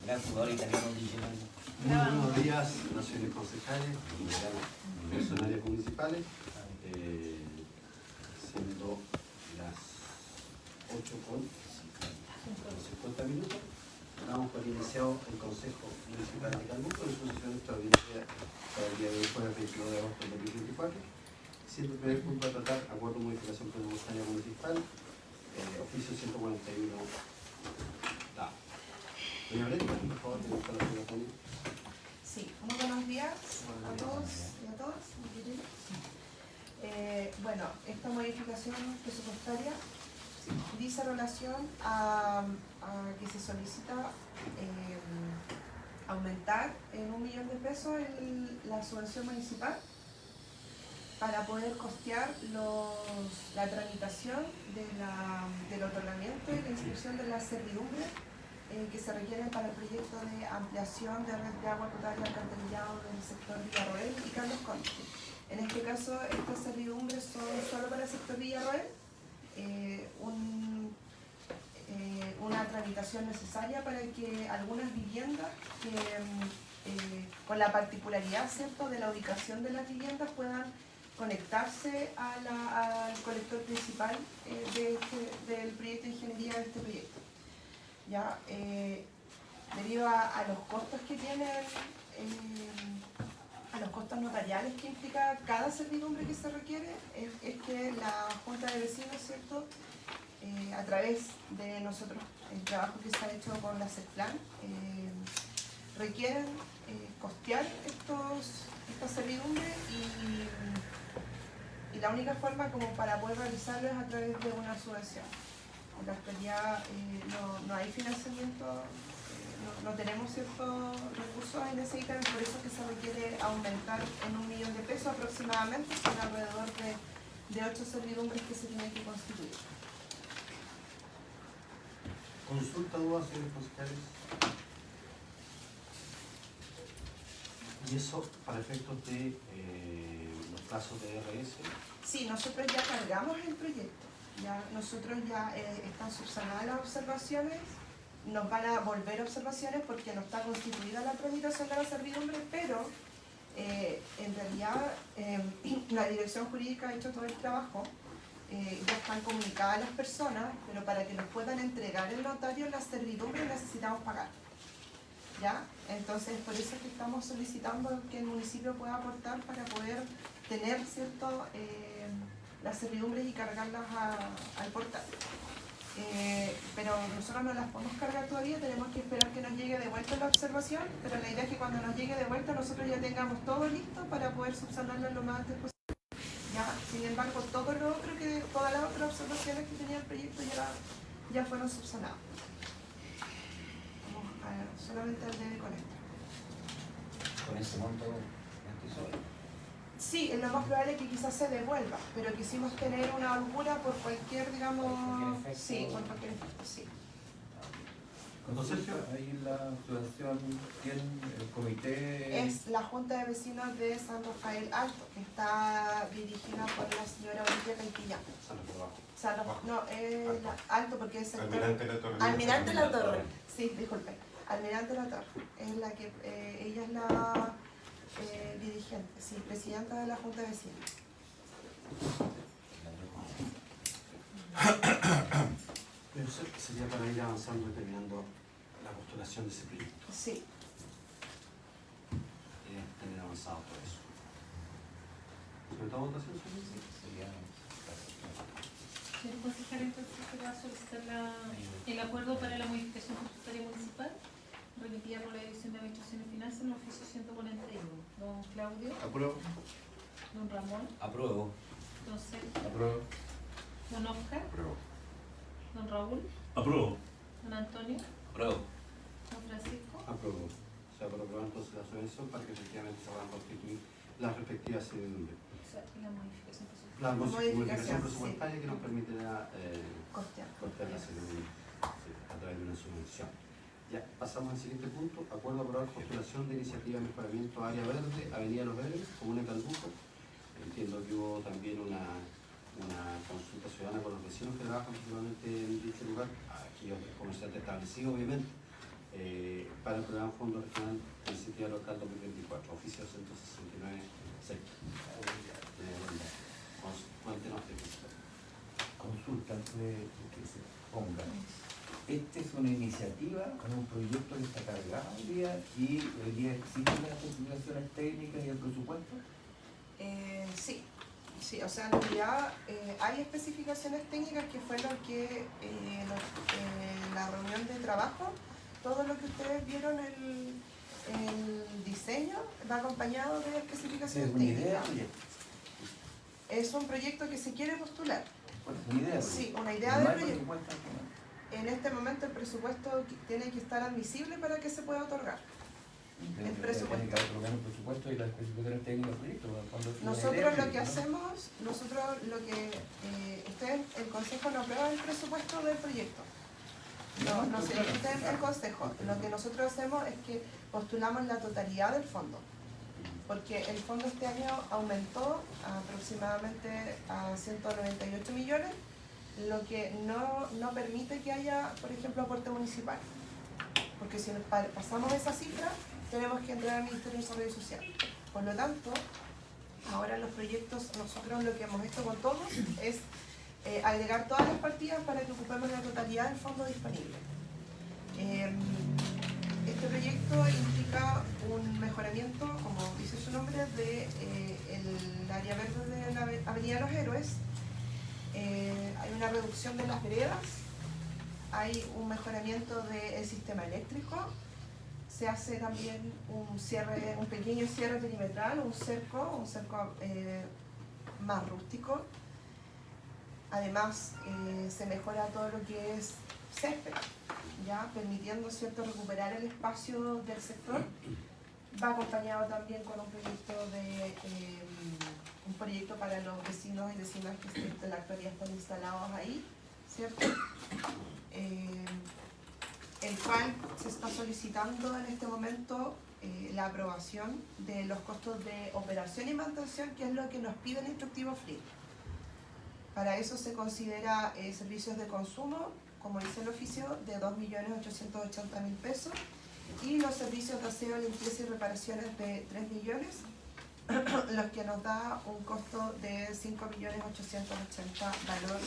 gran jugador italiano original. Muy buenos días, naciones concejales, funcionarios municipales, siendo las 8:50. Damos por iniciado el Consejo Municipal de Calbuco en su sesión extraordinaria para el día de hoy, jueves 22 de agosto de 2024. Siendo el primer punto a tratar, acuerdo de modificación presupuestaria municipal, oficio 141. Doña Brenda, por favor, te gusta la segunda. Sí, muy buenos días a todos y a todas. Bueno, esta modificación presupuestaria dice relación a que se solicita aumentar en $1 millón la subvención municipal para poder costear la tramitación del otorgamiento y la inscripción de la servidumbre que se requieren para el proyecto de ampliación de red de agua potable alcantarillado del sector Villarroel y Carlos Conte. En este caso, estas servidumbres son solo para el sector Villarroel, una tramitación necesaria para que algunas viviendas con la particularidad, ¿cierto?, de la ubicación de las viviendas puedan conectarse al colector principal del proyecto de ingeniería de este proyecto. Ya, debido a los costos que tienen, a los costos notariales que implica cada servidumbre que se requiere, es que la Junta de Vecinos, ¿cierto?, a través de nosotros, el trabajo que se ha hecho con la CEPLAN, requieren costear estas servidumbres y la única forma como para poder realizarlo es a través de una subvención. En la actualidad no hay financiamiento, no tenemos ciertos recursos en ese ítem, por eso es que se requiere aumentar en $1 millón aproximadamente, son alrededor de 8 servidumbres que se tienen que constituir. Consulta, dudas, señores concejales. ¿Y eso para efectos de los plazos de RS? Sí, nosotros ya cargamos el proyecto. Nosotros ya están subsanadas las observaciones, nos van a volver observaciones porque no está constituida la tramitación de la servidumbre, pero en realidad la dirección jurídica ha hecho todo el trabajo, ya están comunicadas las personas, pero para que nos puedan entregar el notario las servidumbres necesitamos pagar. ¿Ya? Entonces, por eso es que estamos solicitando que el municipio pueda aportar para poder tener, ¿cierto?, las servidumbres y cargarlas al portal. Pero nosotros no las podemos cargar todavía, tenemos que esperar que nos llegue de vuelta la observación, pero la idea es que cuando nos llegue de vuelta nosotros ya tengamos todo listo para poder subsanarlo lo más antes posible. ¿Ya? Sin embargo, todas las otras observaciones que tenía el proyecto ya fueron subsanadas. Solamente al debe con esto. Con ese monto, Sí, lo más probable es que quizás se devuelva, pero quisimos tener una holgura por cualquier, digamos, sí, por cualquier efecto, sí. Entonces, ahí la subvención tiene el comité. Es la Junta de Vecinos de San Rafael Alto, que está dirigida por la señora Olivia Campillán. No, Alto porque es Almirante La Torre. Almirante La Torre, sí, disculpe. Almirante La Torre, es la que, ella es la dirigente, sí, presidenta de la Junta de Vecinos. Pero eso sería para ir avanzando y terminando la postulación de ese proyecto. Sí. Tener avanzado por eso. ¿Sobre todo votación? Sí, sería. Señor concejal, entonces se va a solicitar el acuerdo para la modificación presupuestaria municipal remitida por la Dirección de Administración y Finanzas en el oficio 141. Don Claudio. Apruebo. Don Ramón. Apruebo. Don Sergio. Apruebo. Don Oscar. Apruebo. Don Raúl. Apruebo. Don Antonio. Apruebo. Don Francisco. Apruebo. Se aprobó entonces la subvención para que efectivamente se van a constituir las respectivas servidumbres. Y la modificación presupuestaria. La modificación Modificación, presupuestaria que nos permitirá Costear. cortar la servidumbre a través de una subvención. Ya, pasamos al siguiente punto. Acuerdo aprobar postulación de iniciativa de mejoramiento área verde, Avenida Los Verdes, Comuna de Calbuco. Entiendo que hubo también una consulta ciudadana con los vecinos que trabajan principalmente en dicho lugar, aquí comerciantes establecidos obviamente, para el programa Fondo Regional de Iniciativa Local 2024, oficio 169, sexto. Cuéntenos de qué se trata. Consulta antes de que se ponga. Esta es una iniciativa, un proyecto que está cargado hoy día y hoy día existen las configuraciones técnicas y el presupuesto. Sí, o sea, en realidad hay especificaciones técnicas que fue lo que en la reunión de trabajo, todo lo que ustedes vieron el diseño va acompañado de especificaciones ¿Es una idea? técnicas. Es un proyecto que se quiere postular. ¿Una idea? Sí, una idea de proyecto. En este momento el presupuesto tiene que estar admisible para que se pueda otorgar. El presupuesto. Tiene que haber por lo menos el presupuesto y las especificaciones técnicas del proyecto. Nosotros lo que hacemos, ustedes, el Consejo no aprueba el presupuesto del proyecto. No se discute en el Consejo. Lo que nosotros hacemos es que postulamos la totalidad del fondo. Porque el fondo este año aumentó aproximadamente a 198 millones, lo que no permite que haya, por ejemplo, aporte municipal. Porque si nos pasamos esa cifra, tenemos que entrar al Ministerio de Desarrollo Social. Por lo tanto, ahora los proyectos, nosotros lo que hemos hecho con todos es agregar todas las partidas para que ocupemos la totalidad del fondo disponible. Este proyecto implica un mejoramiento, como dice su nombre, del área verde de la Avenida Los Héroes. Hay una reducción de las veredas, hay un mejoramiento del sistema eléctrico, se hace también un pequeño cierre perimetral, un cerco más rústico. Además, se mejora todo lo que es césped, ya permitiendo, ¿cierto?, recuperar el espacio del sector. Va acompañado también con un proyecto para los vecinos y vecinas que en la actualidad están instalados ahí, ¿cierto? El cual se está solicitando en este momento la aprobación de los costos de operación y mantención, que es lo que nos pide el instructivo FLIR. Para eso se considera servicios de consumo, como dice el oficio, de 2.880.000 pesos, y los servicios de aseo, limpieza y reparaciones de 3 millones, los que nos da un costo de 5.880.000 valor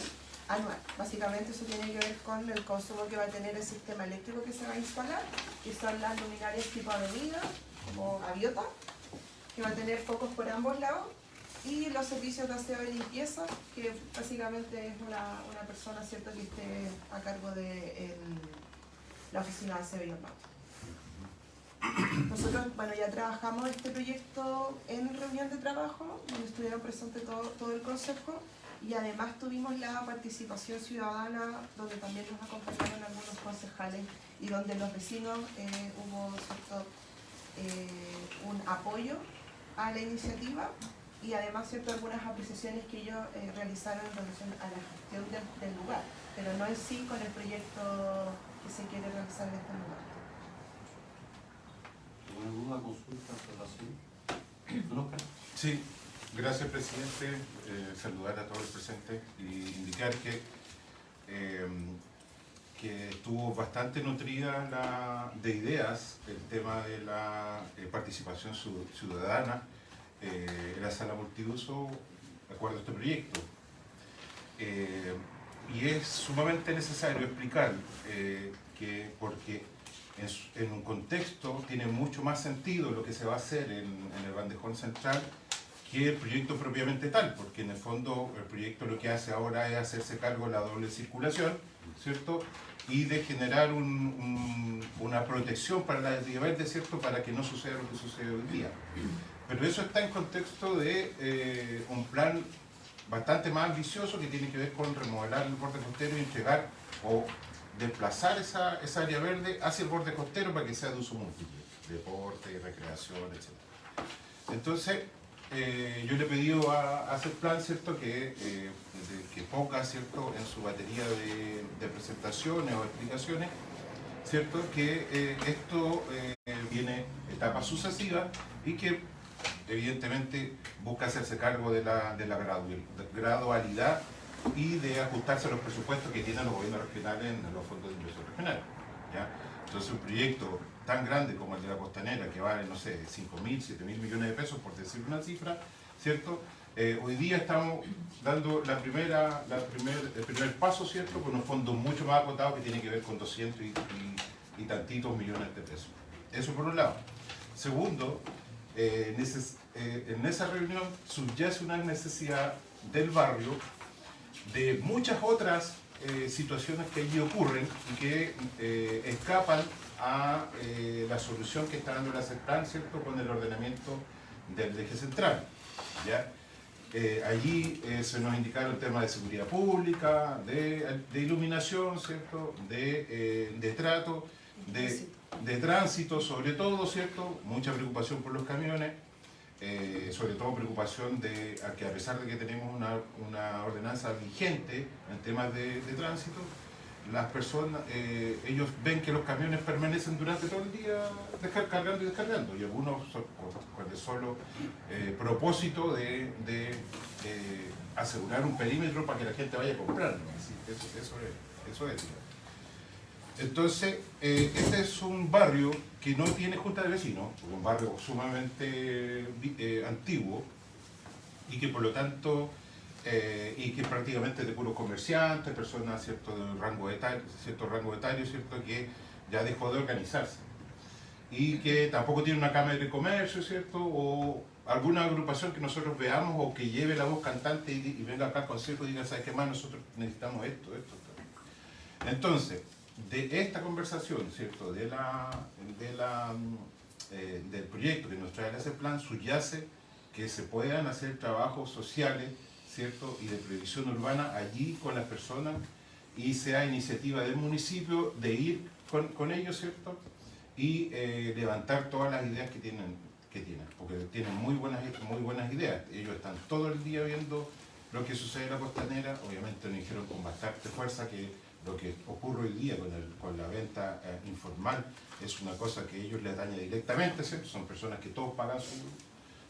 anual. Básicamente eso tiene que ver con el consumo que va a tener el sistema eléctrico que se va a instalar, que son las luminarias tipo avenida, como gaviota, que va a tener focos por ambos lados, y los servicios de aseo y limpieza, que básicamente es una persona, ¿cierto?, que esté a cargo de la oficina de aseo y ornato. Nosotros, bueno, ya trabajamos este proyecto en reunión de trabajo, donde estuvieron presentes todo el consejo, y además tuvimos la participación ciudadana, donde también nos acompañaron algunos concejales y donde los vecinos hubo, ¿cierto?, un apoyo a la iniciativa, y además, ¿cierto?, algunas apreciaciones que ellos realizaron en relación a la gestión del lugar, pero no en sí con el proyecto que se quiere realizar en este lugar. ¿Alguna consulta, observación? ¿Oscar? Sí, gracias, presidente. Saludar a todos los presentes y indicar que estuvo bastante nutrida de ideas el tema de la participación ciudadana en la sala multiuso de acuerdo a este proyecto. Y es sumamente necesario explicar porque en un contexto tiene mucho más sentido lo que se va a hacer en el bandejón central que el proyecto propiamente tal, porque en el fondo el proyecto lo que hace ahora es hacerse cargo de la doble circulación, ¿cierto?, y de generar una protección para la vía verde, ¿cierto?, para que no suceda lo que sucede hoy día. Pero eso está en contexto de un plan bastante más ambicioso que tiene que ver con remodelar el borde costero y entregar o desplazar esa área verde hacia el borde costero para que sea de uso múltiple, deporte, recreación, etc. Entonces, yo le he pedido a hacer plan, ¿cierto?, que ponga, ¿cierto?, en su batería de presentaciones o explicaciones, ¿cierto?, que esto tiene etapas sucesivas y que evidentemente busca hacerse cargo de la gradualidad y de ajustarse a los presupuestos que tienen los gobiernos regionales en los fondos de inversión regional, ¿ya? Entonces un proyecto tan grande como el de la Costanera, que vale, no sé, 5.000, 7.000 millones de pesos, por decir una cifra, ¿cierto? Hoy día estamos dando el primer paso, ¿cierto? Con unos fondos mucho más acotados que tienen que ver con 200 y tantitos millones de pesos. Eso por un lado. Segundo, en esa reunión subyace una necesidad del barrio de muchas otras situaciones que allí ocurren y que escapan a la solución que está dando la CEPLAN, ¿cierto? Con el ordenamiento del eje central, ¿ya? Allí se nos indicaron temas de seguridad pública, de iluminación, ¿cierto? De trato, de tránsito, sobre todo, ¿cierto? Mucha preocupación por los camiones, sobre todo preocupación de que a pesar de que tenemos una ordenanza vigente en temas de tránsito, las personas, ellos ven que los camiones permanecen durante todo el día cargando y descargando, y algunos con el solo propósito de asegurar un perímetro para que la gente vaya a comprar, ¿no? Así, eso es. Entonces, este es un barrio que no tiene junta de vecinos, un barrio sumamente antiguo, y que por lo tanto y que prácticamente de puros comerciantes, personas cierto rango etario, cierto, que ya dejó de organizarse y que tampoco tiene una cámara de comercio, cierto, o alguna agrupación que nosotros veamos o que lleve la voz cantante y venga acá al consejo y diga, ¿sabes qué más? Nosotros necesitamos esto. Entonces, de esta conversación, cierto, del proyecto que nos trae ese plan, subyace que se puedan hacer trabajos sociales, ¿cierto? Y de previsión urbana allí con las personas, y sea iniciativa del municipio de ir con ellos, ¿cierto? Y levantar todas las ideas que tienen, porque tienen muy buenas ideas. Ellos están todo el día viendo lo que sucede en la Costanera. Obviamente nos dijeron con bastante fuerza que lo que ocurre hoy día con la venta informal es una cosa que a ellos les daña directamente, ¿cierto? Son personas que todos pagan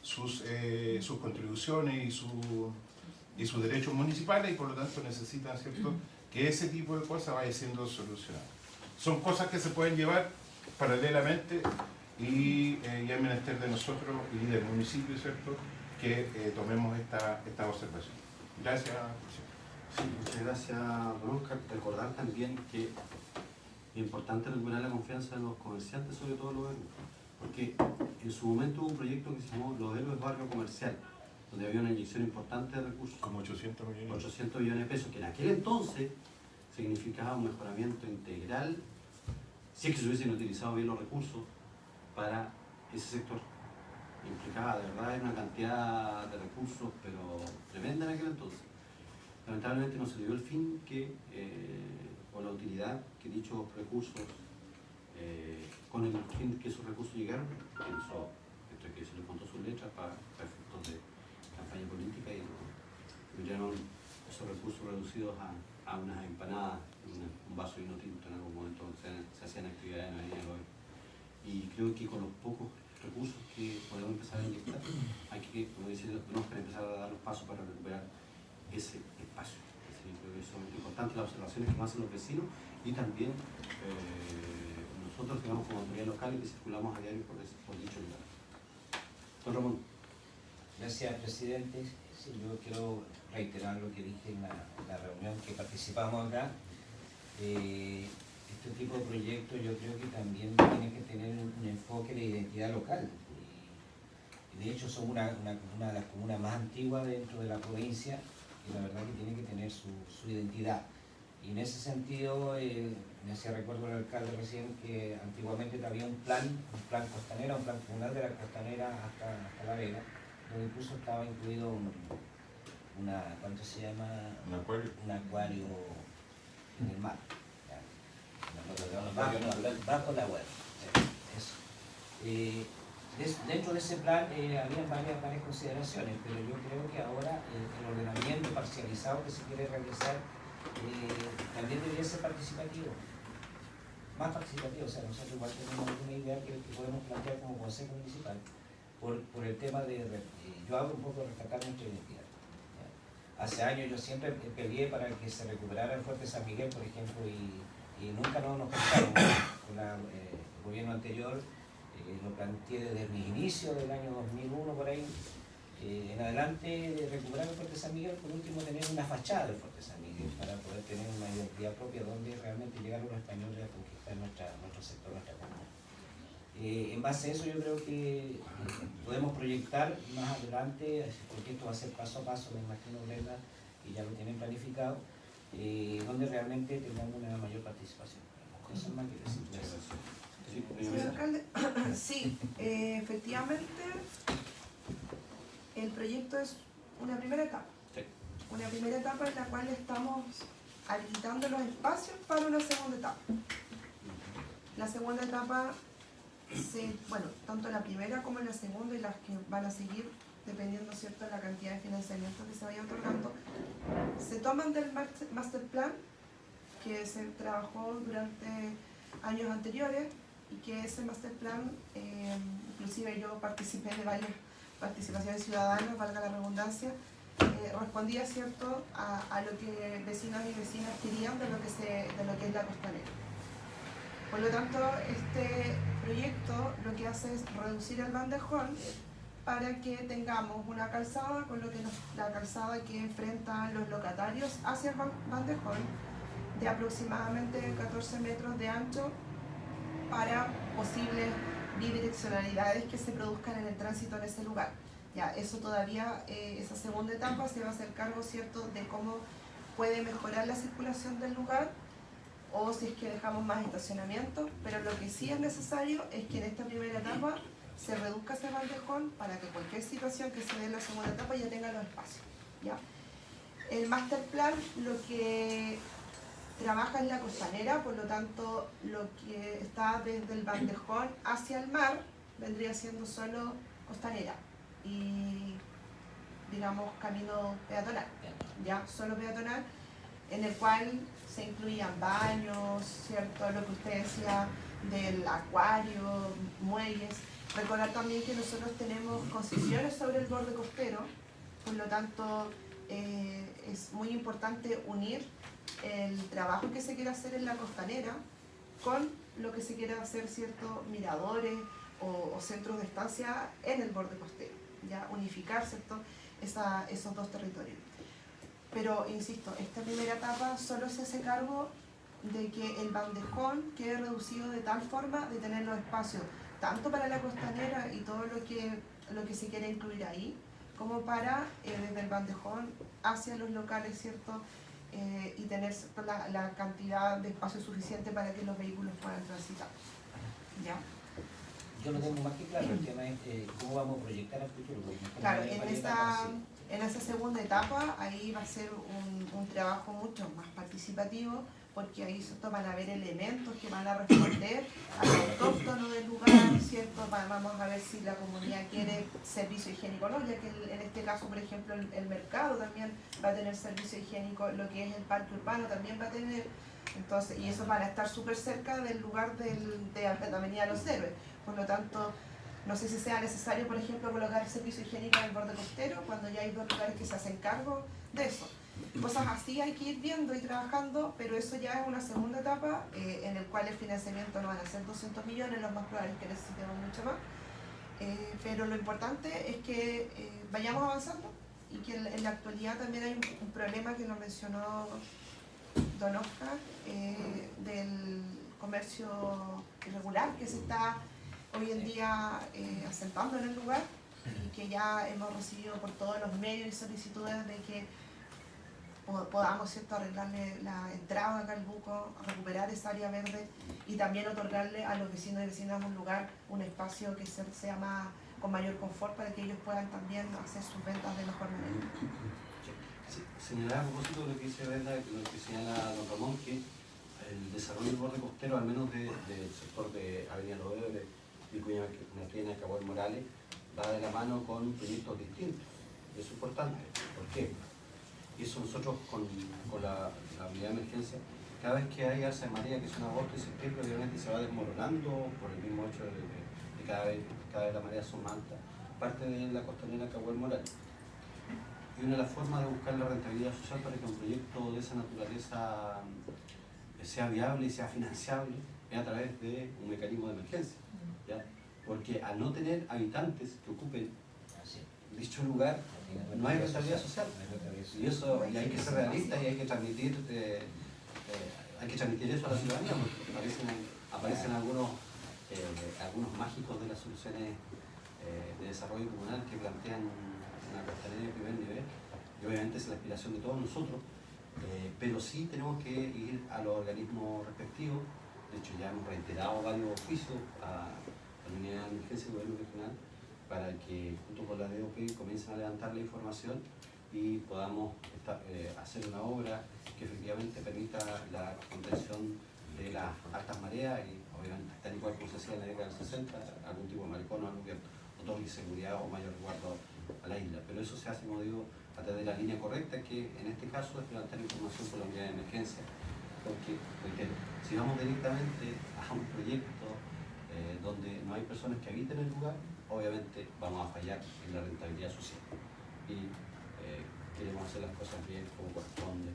sus contribuciones y sus derechos municipales, y por lo tanto necesitan, ¿cierto?, que ese tipo de cosas vaya siendo solucionado. Son cosas que se pueden llevar paralelamente, y ya es menester de nosotros y del municipio, ¿cierto?, que tomemos esta observación. Gracias. Sí, muchas gracias, don Oscar. Recordar también que es importante recuperar la confianza de los comerciantes, sobre todo los héroes, porque en su momento hubo un proyecto que se llamó Los Héroes Barrio Comercial, donde había una inyección importante de recursos. Como 800 millones. 800 millones de pesos, que en aquel entonces significaba un mejoramiento integral, si es que se hubiesen utilizado bien los recursos para ese sector. Implicaba de verdad una cantidad de recursos, pero tremenda en aquel entonces. Lamentablemente no se le dio el fin o la utilidad que dichos recursos, con el fin que esos recursos llegaron, que se le contó sus letras para efectos de campaña política, y miraron esos recursos reducidos a unas empanadas, un vaso de vino tinto en algún momento, se hacían actividades en la línea de. Y creo que con los pocos recursos que podemos empezar a inyectar, hay que, como dice don Oscar, empezar a dar los pasos para recuperar ese espacio. Así que creo que es sumamente importante las observaciones que nos hacen los vecinos, y también nosotros, digamos, como autoridad local, que circulamos a diario por dicho lugar. Don Ramón. Gracias, presidente. Sí, yo quiero reiterar lo que dije en la reunión que participamos acá. Este tipo de proyectos yo creo que también tiene que tener un enfoque de identidad local. Y de hecho son una de las comunas más antiguas dentro de la provincia, y la verdad que tiene que tener su identidad. Y en ese sentido, me hacía recuerdo el alcalde recién que antiguamente había un plan costanera, un plan comunal de la Costanera hasta La Vega, donde incluso estaba incluido ¿cuánto se llama? ¿Un acuario? Un acuario en el mar. Bajo la web. Eso. Dentro de ese plan había varias consideraciones, pero yo creo que ahora el ordenamiento parcializado que se quiere realizar también debería ser participativo, más participativo. O sea, nosotros igual tenemos una idea que podemos plantear como consejo municipal por el tema yo hablo un poco de rescatar nuestra identidad. Hace años yo siempre peleé para que se recuperara el Fuerte San Miguel, por ejemplo, y nunca nos contaron con gobierno anterior lo planteé desde mi inicio del año 2001 por ahí, en adelante, de recuperar el Fuerte San Miguel, por último tener una fachada del Fuerte San Miguel para poder tener una identidad propia donde realmente llegaron los españoles a conquistar nuestro sector, nuestra comunidad. En base a eso yo creo que podemos proyectar más adelante, porque esto va a ser paso a paso, me imagino, Brenda, y ya lo tienen planificado, donde realmente tengamos una mayor participación. Eso es más que decir. Señor alcalde, sí, efectivamente el proyecto es una primera etapa. Sí. Una primera etapa en la cual estamos habilitando los espacios para una segunda etapa. La segunda etapa, bueno, tanto la primera como la segunda y las que van a seguir, dependiendo, ¿cierto?, de la cantidad de financiamiento que se vaya otorgando, se toman del master plan que se trabajó durante años anteriores y que ese master plan, inclusive yo participé de varias participaciones ciudadanas, valga la redundancia, respondía, ¿cierto?, a lo que vecinos y vecinas querían de lo que es la costanera. Por lo tanto, este proyecto lo que hace es reducir el bandejón para que tengamos una calzada, con lo que la calzada que enfrentan los locatarios hacia el bandejón, de aproximadamente 14 metros de ancho, para posibles bidireccionalidades que se produzcan en el tránsito en ese lugar. Ya, eso todavía, esa segunda etapa se va a hacer cargo, ¿cierto?, de cómo puede mejorar la circulación del lugar, o si es que dejamos más estacionamiento, pero lo que sí es necesario es que en esta primera etapa se reduzca ese bandejón para que cualquier situación que se dé en la segunda etapa ya tenga los espacios, ¿ya? El master plan lo que trabaja en la costanera, por lo tanto lo que está desde el bandejón hacia el mar vendría siendo solo costanera y, digamos, camino peatonal, ya, solo peatonal, en el cual se incluían baños, ¿cierto?, lo que usted decía del acuario, muelles. Recordar también que nosotros tenemos concesiones sobre el borde costero, por lo tanto es muy importante unir el trabajo que se quiere hacer en la costanera con lo que se quiere hacer, ¿cierto?, miradores o centros de estancia en el borde costero, ya, unificar, ¿cierto?, esos dos territorios. Pero, insisto, esta primera etapa solo se hace cargo de que el bandejón quede reducido de tal forma de tener los espacios tanto para la costanera y todo lo que se quiere incluir ahí, como para desde el bandejón hacia los locales, ¿cierto?, y tener la cantidad de espacio suficiente para que los vehículos puedan transitar. ¿Ya? Yo lo tengo más que claro, el tema es cómo vamos a proyectar al futuro. Claro, en esa segunda etapa ahí va a ser un trabajo mucho más participativo, porque ahí van a haber elementos que van a responder al autóctono del lugar, ¿cierto? Vamos a ver si la comunidad quiere servicio higiénico o no, ya que en este caso, por ejemplo, el mercado también va a tener servicio higiénico, lo que es el parque urbano también va a tener, entonces, y eso van a estar súper cerca del lugar de la Avenida Los Héroes. Por lo tanto, no sé si sea necesario, por ejemplo, colocar servicio higiénico en el borde costero cuando ya hay dos lugares que se hacen cargo de eso. Cosas así hay que ir viendo y trabajando, pero eso ya es una segunda etapa en el cual el financiamiento no van a ser 200 millones, lo más probable es que necesitemos mucho más. Pero lo importante es que vayamos avanzando y que en la actualidad también hay un problema que lo mencionó don Oscar, del comercio irregular que se está hoy en día asentando en el lugar, y que ya hemos recibido por todos los medios y solicitudes de que podamos, ¿cierto?, arreglarle la entrada a Calbuco, recuperar esa área verde y también otorgarle a los vecinos y vecinas un lugar, un espacio que sea más, con mayor confort, para que ellos puedan también hacer sus ventas de mejor manera. Sí, señalar a propósito de lo que dice Brenda, lo que señala don Ramón, que el desarrollo del borde costero, al menos del sector de Avenida Los Héroes, Vicuña Maquena, Caguel Morales, va de la mano con proyectos distintos. Eso es importante. ¿Por qué? Y eso nosotros con la unidad de emergencia, cada vez que hay alza de marea, que son agosto y septiembre, obviamente se va desmoronando por el mismo hecho de que cada vez la marea son más altas, parte de la costanera Caguel Morales. Y una de las formas de buscar la rentabilidad social para que un proyecto de esa naturaleza sea viable y sea financiable es a través de un mecanismo de emergencia, ¿ya? Porque al no tener habitantes que ocupen dicho lugar, no hay rentabilidad social. Y eso, y hay que ser realistas y hay que transmitir eso a la ciudadanía, porque aparecen algunos mágicos de las soluciones de desarrollo comunal que plantean una costanera de primer nivel, y obviamente es la aspiración de todos nosotros, pero sí tenemos que ir a los organismos respectivos. De hecho, ya hemos reiterado varios oficios a la Unidad de Emergencia del Gobierno Regional para que junto con la DOP comiencen a levantar la información y podamos hacer una obra que efectivamente permita la contención de las altas mareas y obviamente tal y cual como se hacía en la década del 60, algún tipo de malecón o algo que otorgue seguridad o mayor resguardo a la isla. Pero eso se hace, como digo, a través de la línea correcta, que en este caso es levantar información por la unidad de emergencia. Porque, reitero, si vamos directamente a un proyecto donde no hay personas que habiten el lugar, obviamente vamos a fallar en la rentabilidad social. Y queremos hacer las cosas bien como corresponde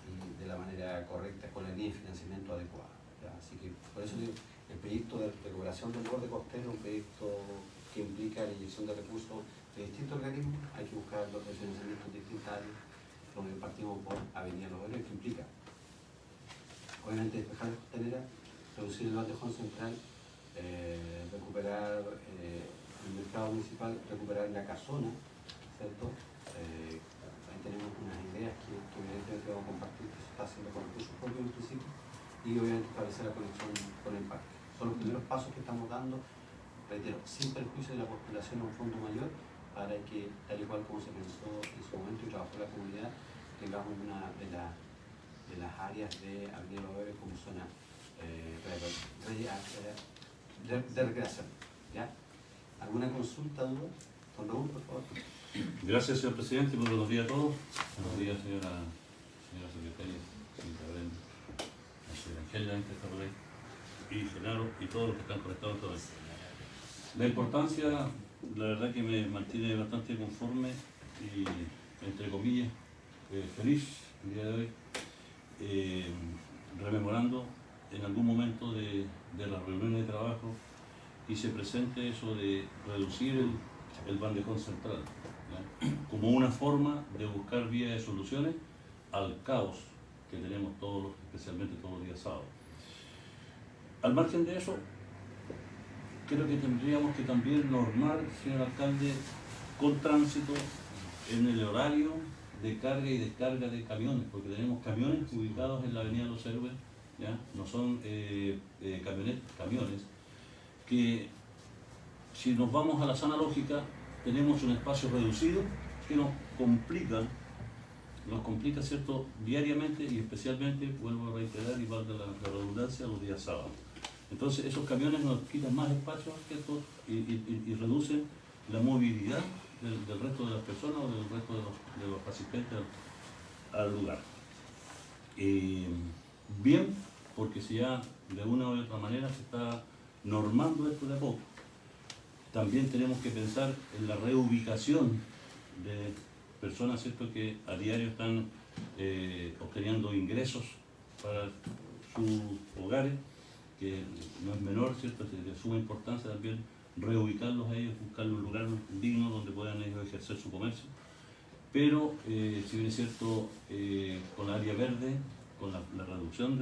y de la manera correcta con la línea de financiamiento adecuada, ¿ya? Así que por eso digo, el proyecto de recuperación del borde costero es un proyecto que implica la inyección de recursos de distintos organismos. Hay que buscar los financiamientos en distintas áreas, donde partimos por Avenida Los Héroes, que implica obviamente despejar la costanera, reducir el bandejón central, recuperar el mercado municipal, recuperar la casona, ¿cierto? Ahí tenemos unas ideas que evidentemente vamos a compartir, que se está haciendo con recursos propios en principio, y obviamente establecer la conexión con el parque. Son los primeros pasos que estamos dando, reitero, sin perjuicio de la postulación a un fondo mayor, para que, tal y cual como se pensó en su momento y trabajó la comunidad, tengamos una de las áreas de Avenida Los Héroes como zona de recreación, ¿ya? ¿Alguna consulta, duda? Don Raúl, por favor. Gracias, señor presidente. Muy buenos días a todos. Buenos días, señora secretaria, señora Brenda, la señora Angela, que está por ahí, y Genaro, y todos los que están conectados en todo esto. La importancia, la verdad que me mantiene bastante conforme y, entre comillas, feliz el día de hoy, rememorando en algún momento de las reuniones de trabajo hice presente eso de reducir el bandejón central, ¿ya? Como una forma de buscar vías de soluciones al caos que tenemos todos, especialmente todos los días sábados. Al margen de eso, creo que tendríamos que también normar, señor alcalde, con tránsito en el horario de carga y descarga de camiones, porque tenemos camiones ubicados en la Avenida Los Héroes, ¿ya? No son camiones que, si nos vamos a la sana lógica, tenemos un espacio reducido que nos complica, ¿cierto?, diariamente y especialmente, vuelvo a reiterar y valga la redundancia, los días sábados. Entonces esos camiones nos quitan más espacio, ¿cierto?, y reducen la movilidad del resto de las personas o del resto de los asistentes al lugar. Bien, porque si ya de una u otra manera se está normando esto de a poco, también tenemos que pensar en la reubicación de personas, ¿cierto?, que a diario están obteniendo ingresos para sus hogares, que no es menor, ¿cierto?, es de suma importancia también reubicarlos a ellos, buscarles un lugar digno donde puedan ellos ejercer su comercio. Pero, si bien es cierto, con la área verde, con la reducción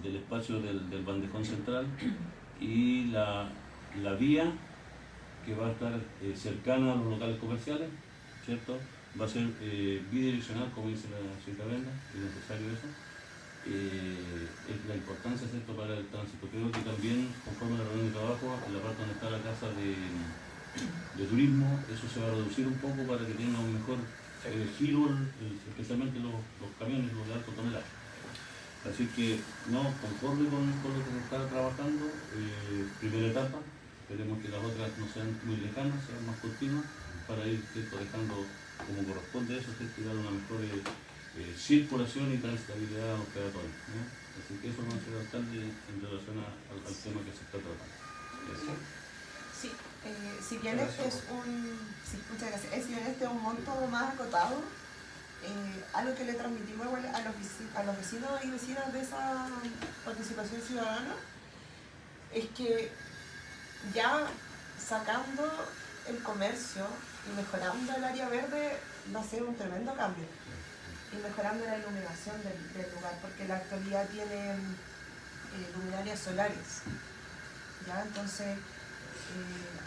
del espacio del bandejón central y la vía que va a estar cercana a los locales comerciales, ¿cierto?, va a ser bidireccional, como dice la señora Brenda, es necesario eso. Es la importancia, ¿cierto?, para el tránsito. Creo que también, conforme a la reunión de trabajo, en la parte donde está la casa de turismo, eso se va a reducir un poco para que tenga un mejor giro, especialmente los camiones, los de alto tonelaje. Así que, no, conforme con lo que se está trabajando, primera etapa, esperemos que las otras no sean muy lejanas, sean más continuas, para ir, ¿cierto?, dejando como corresponde eso, ¿cierto?, y dar una mejor circulación y transitabilidad a los peatones, ¿no? Así que eso, señor alcalde, en relación al tema que se está tratando. Gracias. Sí, si bien este es un, sí, muchas gracias. Si bien este es un monto más acotado, algo que le transmitimos igual a los vecinos y vecinas de esa participación ciudadana es que ya sacando el comercio y mejorando el área verde va a ser un tremendo cambio, y mejorando la iluminación del lugar, porque la actualidad tiene luminarias solares, ¿ya? Entonces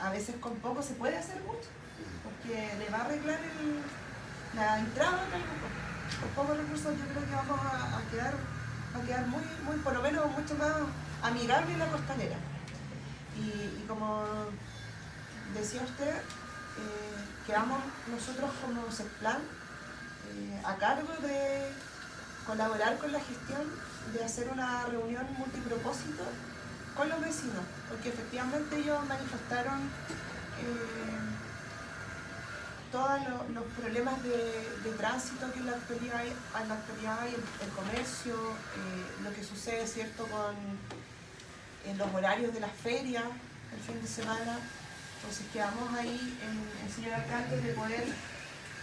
a veces con poco se puede hacer mucho, porque le va a arreglar la entrada del grupo. Con pocos recursos yo creo que vamos a quedar muy, por lo menos mucho más amigable la costanera. Y como decía usted, quedamos nosotros como CESPLAN a cargo de colaborar con la gestión, de hacer una reunión multipropósito con los vecinos, porque efectivamente ellos manifestaron todos los problemas de tránsito que en la actualidad hay, el comercio, lo que sucede, ¿cierto?, en los horarios de las ferias, el fin de semana. Entonces quedamos ahí, señor alcalde, de poder,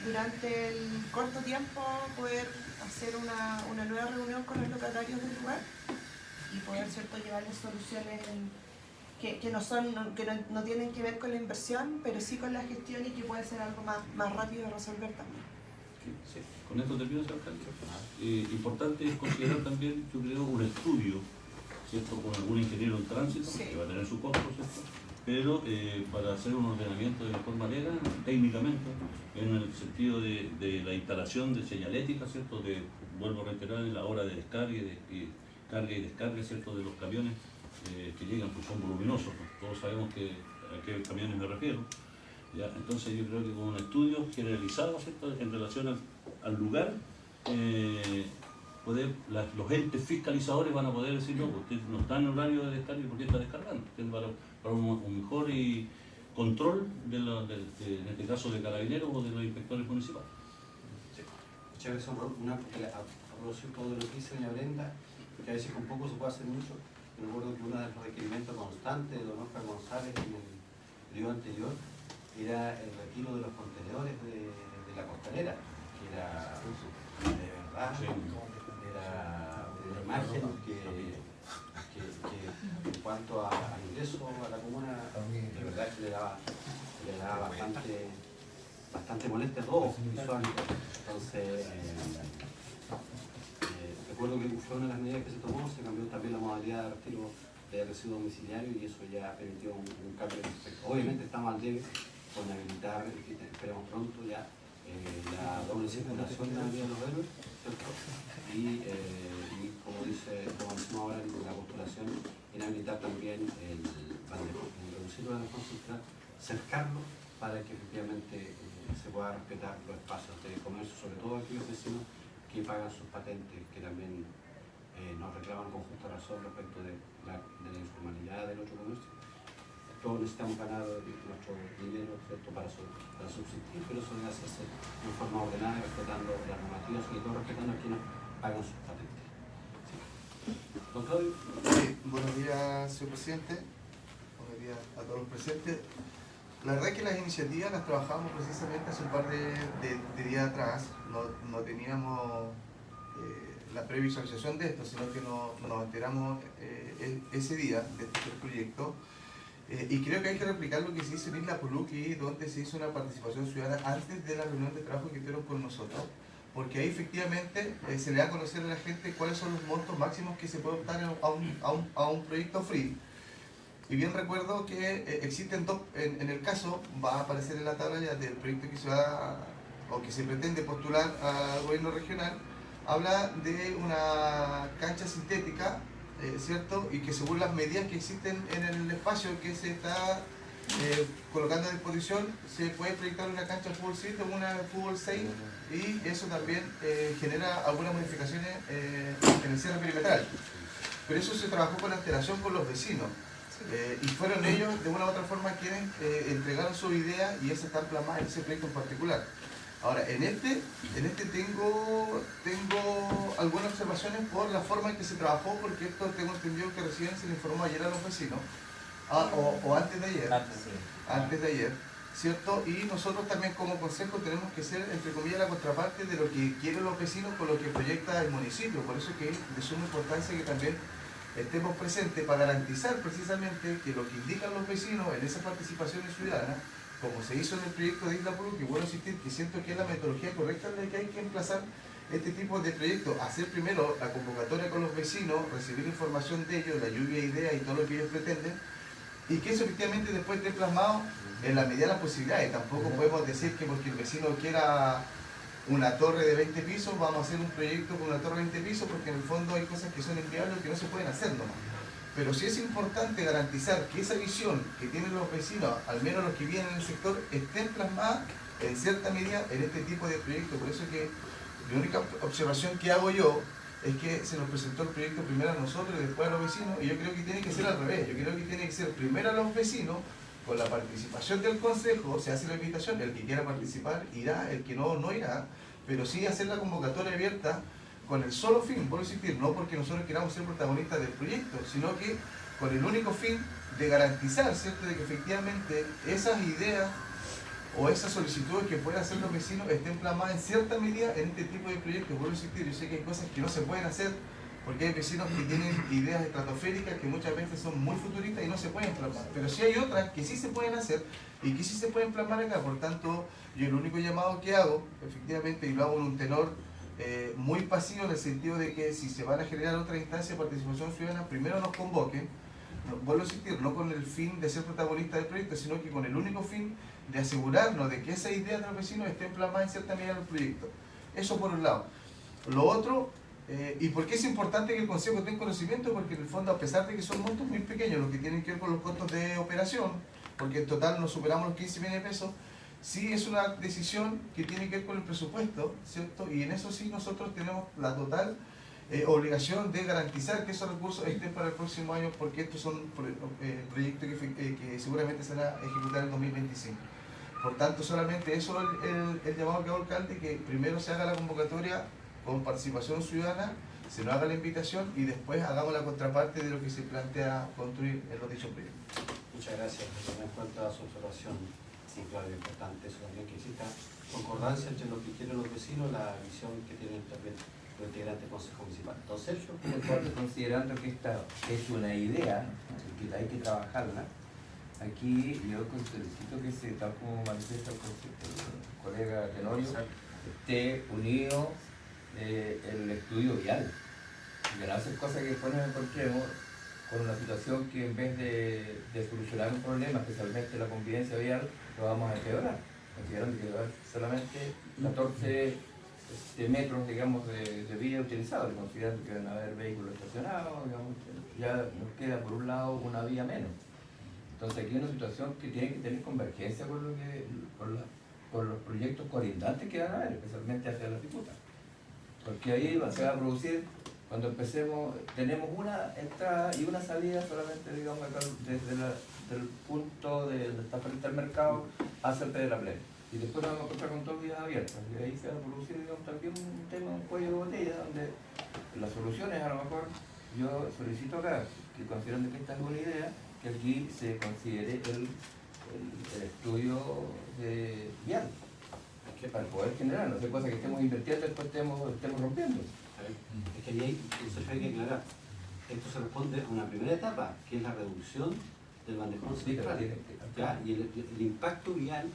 durante el corto tiempo, poder hacer una nueva reunión con los locatarios del lugar y poder, ¿cierto?, llevarles soluciones que no tienen que ver con la inversión, pero sí con la gestión, y que puede ser algo más rápido de resolver también. Sí. Con esto termino, señor alcalde. Importante es considerar también, yo creo, un estudio, ¿cierto?, con algún ingeniero en tránsito, Sí, que va a tener su costo, ¿cierto?, pero para hacer un ordenamiento de mejor manera, técnicamente, en el sentido de la instalación de señalética, ¿cierto?, vuelvo a reiterar, en la hora de descarga y carga y descarga, ¿cierto?, de los camiones que llegan, pues son voluminosos, ¿no? Todos sabemos a qué camiones me refiero, ¿ya? Entonces yo creo que con un estudio generalizado, ¿cierto?, en relación al lugar, los entes fiscalizadores van a poder decir, no, usted no está en horario de descarga, ¿por qué está descargando? Usted para un mejor control en este caso de carabineros o de los inspectores municipales. Sí. Muchas veces a propósito de lo que dice doña Brenda, que a veces con poco se puede hacer mucho. Yo recuerdo que uno de los requerimientos constantes de don Oscar González en el periodo anterior era el retiro de los contenedores de la costanera, que era de verdad, era una imagen que en cuanto a ingreso a la comuna, de verdad que le daba bastante molestia a todos visualmente. Entonces, recuerdo que fue una de las medidas que se tomó, se cambió también la modalidad de retiro de residuo domiciliario, y eso ya permitió un cambio de respecto. Obviamente estamos al debe con habilitar, esperamos pronto ya, la doble circulación de la Avenida de los Héroes, ¿cierto? Y como decimos ahora en la postulación, inhabilitar también el reducir el bandejón central, cercarlo para que efectivamente se pueda respetar los espacios de comercio, sobre todo aquellos vecinos que pagan sus patentes, que también nos reclaman con justa razón respecto de la informalidad del otro comercio. Todos necesitamos ganar nuestro dinero, ¿cierto?, para subsistir, pero eso debe hacerse de forma ordenada, respetando las normativas, sobre todo respetando a quienes pagan sus patentes. Sí. Don Claudio. Sí, buenos días, señor presidente. Buenos días a todos los presentes. La verdad es que las iniciativas las trabajamos precisamente hace un par de días atrás. No teníamos la previsualización de esto, sino que nos enteramos ese día de este proyecto. Y creo que hay que replicar lo que se hizo en Isla Puluqui, donde se hizo una participación ciudadana antes de la reunión de trabajo que tuvieron con nosotros, porque ahí efectivamente se le da a conocer a la gente cuáles son los montos máximos que se puede optar a un proyecto free. Y bien recuerdo que existen dos, en el caso, va a aparecer en la tabla ya del proyecto que se va o que se pretende postular al gobierno regional, habla de una cancha sintética, ¿cierto? Y que según las medidas que existen en el espacio que se está colocando a disposición, se puede proyectar una cancha fútbol 7 o una fútbol 6, y eso también genera algunas modificaciones en el cierre perimetral. Pero eso se trabajó con antelación con los vecinos. Y fueron ellos de una u otra forma quienes entregaron su idea, y esa está plasmada en ese proyecto en particular. Ahora, en este tengo algunas observaciones por la forma en que se trabajó, porque esto tengo entendido que recién se le informó ayer a los vecinos, o antes de ayer. Antes de ayer ¿cierto? Y nosotros también como consejo tenemos que ser, entre comillas, la contraparte de lo que quieren los vecinos con lo que proyecta el municipio. Por eso es que es de suma importancia que también estemos presentes para garantizar precisamente que lo que indican los vecinos en esa participación ciudadana, como se hizo en el proyecto de Isla Puro, que vuelvo a insistir, que siento que es la metodología correcta en la que hay que emplazar este tipo de proyectos, hacer primero la convocatoria con los vecinos, recibir información de ellos, la lluvia de ideas y todo lo que ellos pretenden, y que eso efectivamente después esté plasmado en la medida de las posibilidades. Tampoco podemos decir que porque el vecino quiera una torre de 20 pisos, vamos a hacer un proyecto con una torre de 20 pisos, porque en el fondo hay cosas que son inviables que no se pueden hacer nomás. Pero sí es importante garantizar que esa visión que tienen los vecinos, al menos los que viven en el sector, estén plasmadas en cierta medida en este tipo de proyectos. Por eso es que la única observación que hago yo es que se nos presentó el proyecto primero a nosotros y después a los vecinos, y yo creo que tiene que ser al revés. Yo creo que tiene que ser primero a los vecinos, con la participación del consejo, se hace la invitación, el que quiera participar irá, el que no, no irá, pero sí hacer la convocatoria abierta con el solo fin, por insistir, no porque nosotros queramos ser protagonistas del proyecto, sino que con el único fin de garantizar, ¿cierto?, de que efectivamente esas ideas o esas solicitudes que puedan hacer los vecinos estén plasmadas en cierta medida en este tipo de proyectos. Vuelvo a insistir, yo sé que hay cosas que no se pueden hacer porque hay vecinos que tienen ideas estratosféricas que muchas veces son muy futuristas y no se pueden plasmar, pero sí hay otras que sí se pueden hacer y que sí se pueden plasmar acá. Por tanto, yo el único llamado que hago, efectivamente, y lo hago en un tenor muy pasivo, en el sentido de que si se van a generar otra instancia de participación ciudadana, primero nos convoquen, vuelvo a insistir, no con el fin de ser protagonista del proyecto, sino que con el único fin de asegurarnos de que esas ideas de los vecinos estén plasmadas en cierta medida en el proyecto. Eso por un lado. Lo otro, ¿y por qué es importante que el Consejo tenga conocimiento? Porque en el fondo, a pesar de que son montos muy pequeños, los que tienen que ver con los costos de operación, porque en total no superamos los 15 millones de pesos, sí es una decisión que tiene que ver con el presupuesto, ¿cierto? Y en eso sí nosotros tenemos la total obligación de garantizar que esos recursos estén para el próximo año, porque estos son proyectos que seguramente se van a ejecutar en 2025. Por tanto, solamente eso el llamado que hago al alcalde, que primero se haga la convocatoria con participación ciudadana, se nos haga la invitación y después hagamos la contraparte de lo que se plantea construir en los dichos proyectos. Muchas gracias. Tomando en cuenta su observación, sí, claro, es importante eso también, que exista concordancia entre lo que quieren los vecinos, la visión que tienen también los integrantes del Consejo Municipal. Don Sergio. Considerando que esta es una idea, que hay que trabajarla, aquí yo solicito que se, tal como manifiesta el colega Tenorio, esté unido el estudio vial. De no hacer cosas que después nos encontremos con una situación que en vez de solucionar un problema, especialmente la convivencia vial, lo vamos a empeorar. Considerando que va solamente 14 metros, digamos, de vía utilizable, considerando que van a haber vehículos estacionados, digamos, ya nos queda por un lado una vía menos. Entonces aquí hay una situación que tiene que tener convergencia con los proyectos colindantes que van a haber, especialmente hacia la Picuta. Porque ahí se va a producir, cuando empecemos, tenemos una entrada y una salida solamente, digamos, acá del punto de donde está frente al mercado hacia el Pedro de la Plena. Y después nos vamos a encontrar con dos vías abiertas. Y ahí se va a producir, digamos, también un tema, un cuello de botella, donde las soluciones, a lo mejor, yo solicito acá, que considerando que esta es una idea, que aquí se considere el estudio de vial, que para poder generar, no sé, cosas que estemos invirtiendo y después estemos rompiendo. Es que ahí eso hay que aclarar. Esto se responde a una primera etapa, que es la reducción del bandejón central. ¿Ya? Y el impacto vial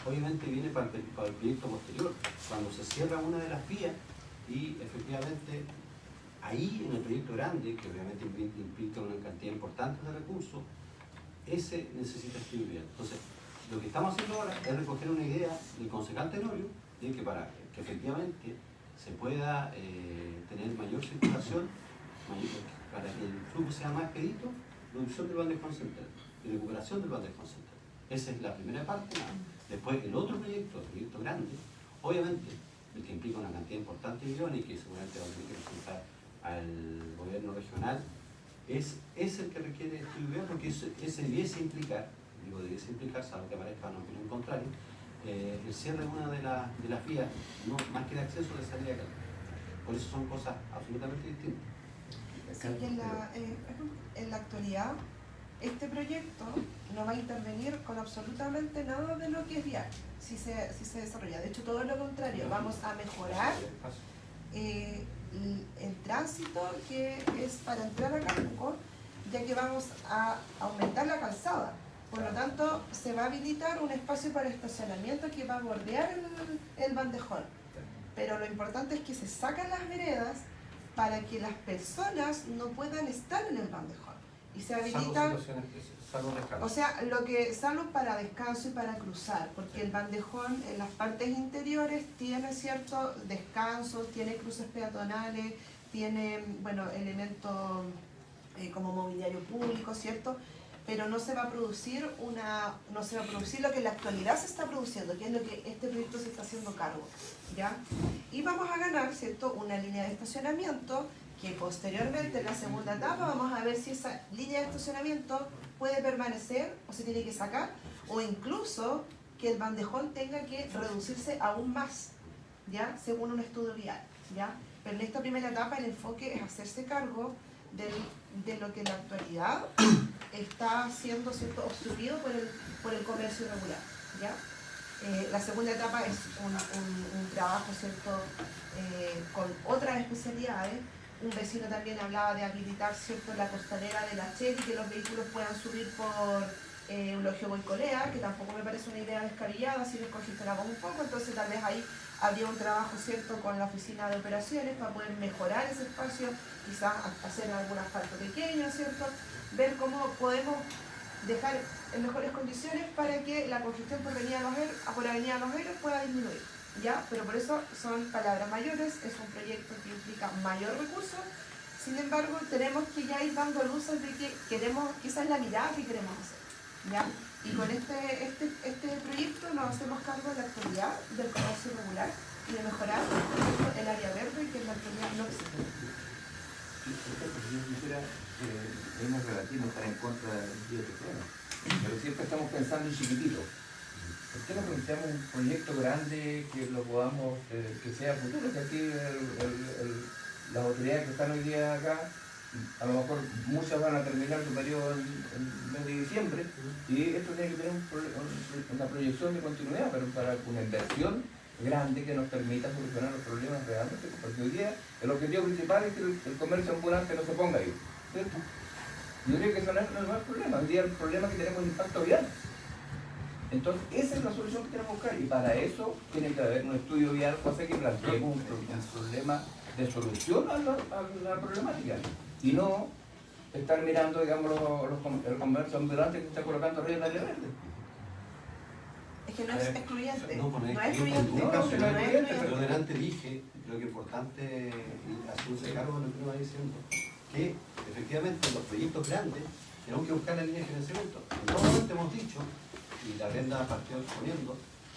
obviamente viene para el proyecto posterior, cuando se cierra una de las vías y efectivamente ahí en el proyecto grande, que obviamente implica una cantidad importante de recursos, ese necesita estudio vial. Entonces, lo que estamos haciendo ahora es recoger una idea del concejal Tenorio de que para que efectivamente se pueda tener mayor circulación, para que el flujo sea más expedito, reducción del bandejón central y recuperación del bandejón central. Esa es la primera parte. Después, el otro proyecto, el proyecto grande, obviamente, el que implica una cantidad importante de millones y que seguramente va a tener que presentar al gobierno regional, es el que requiere estudio vial, porque ese debiese implicar, salvo que aparezca una opinión contraria, el cierre de una de las vías, no, más que de acceso, de salida acá. Por eso son cosas absolutamente distintas. Sí, y en la actualidad, este proyecto no va a intervenir con absolutamente nada de lo que es vial, si se desarrolla. De hecho, todo lo contrario, vamos a mejorar el tránsito que es para entrar a Calbuco, ya que vamos a aumentar la calzada. Por lo tanto, se va a habilitar un espacio para estacionamiento que va a bordear el bandejón. Pero lo importante es que se sacan las veredas para que las personas no puedan estar en el bandejón. Y se habilitan, o sea, salvo para descanso y para cruzar, porque el bandejón en las partes interiores tiene cierto descanso, tiene cruces peatonales, tiene, bueno, elementos como mobiliario público, ¿cierto? Pero no se va a producir lo que en la actualidad se está produciendo, que es lo que este proyecto se está haciendo cargo, ¿ya? Y vamos a ganar, ¿cierto?, una línea de estacionamiento que posteriormente en la segunda etapa vamos a ver si esa línea de estacionamiento puede permanecer o se tiene que sacar, o incluso que el bandejón tenga que reducirse aún más, ¿ya?, según un estudio vial, ¿ya? Pero en esta primera etapa el enfoque es hacerse cargo de lo que en la actualidad está siendo, ¿cierto?, obstruido por el comercio irregular, ¿ya? La segunda etapa es un trabajo, ¿cierto?, con otras especialidades. Un vecino también hablaba de habilitar, ¿cierto?, la costanera de la Chel y que los vehículos puedan subir por Eulogio Boicolea, que tampoco me parece una idea descabellada si descongestionamos un poco. Entonces tal vez ahí habría un trabajo, ¿cierto?, con la oficina de operaciones para poder mejorar ese espacio, quizás hacer algún asfalto pequeño, ¿cierto?, ver cómo podemos dejar en mejores condiciones para que la congestión por Avenida Los Héroes pueda disminuir, ¿ya? Pero por eso son palabras mayores, es un proyecto que implica mayor recurso. Sin embargo, tenemos que ya ir dando luces de que queremos, quizás la mirada que queremos hacer, ¿ya? Y con este proyecto nos hacemos cargo de la actualidad del comercio irregular y de mejorar el área verde que en la actualidad no existe. Yo quisiera hemos relativo estar en contra del bioterreno, pero siempre estamos pensando en chiquitito. ¿Por qué no planteamos un proyecto grande que lo podamos, que sea futuro? Que aquí las autoridades que están hoy día acá, a lo mejor muchas van a terminar su periodo en el mes de diciembre, y esto tiene que tener una proyección de continuidad, pero para una inversión grande que nos permita solucionar los problemas realmente, porque hoy día el objetivo principal es que el comercio ambulante no se ponga ahí, ¿cierto? Yo creo que eso no es el problema. Hoy día el problema es que tenemos impacto vial. Entonces, esa es la solución que tenemos que buscar, y para eso tiene que haber un estudio vial, cosa que planteemos un problema de solución a la problemática, y no estar mirando, digamos, el comercio ambulante que está colocando arriba del área verde. Es que no es excluyente. No es excluyente. Pero delante dije, creo que es importante hacerse cargo de lo que uno va diciendo, que efectivamente en los proyectos grandes tenemos que buscar la línea de financiamiento. En todo momento hemos dicho, y la Brenda partió exponiendo,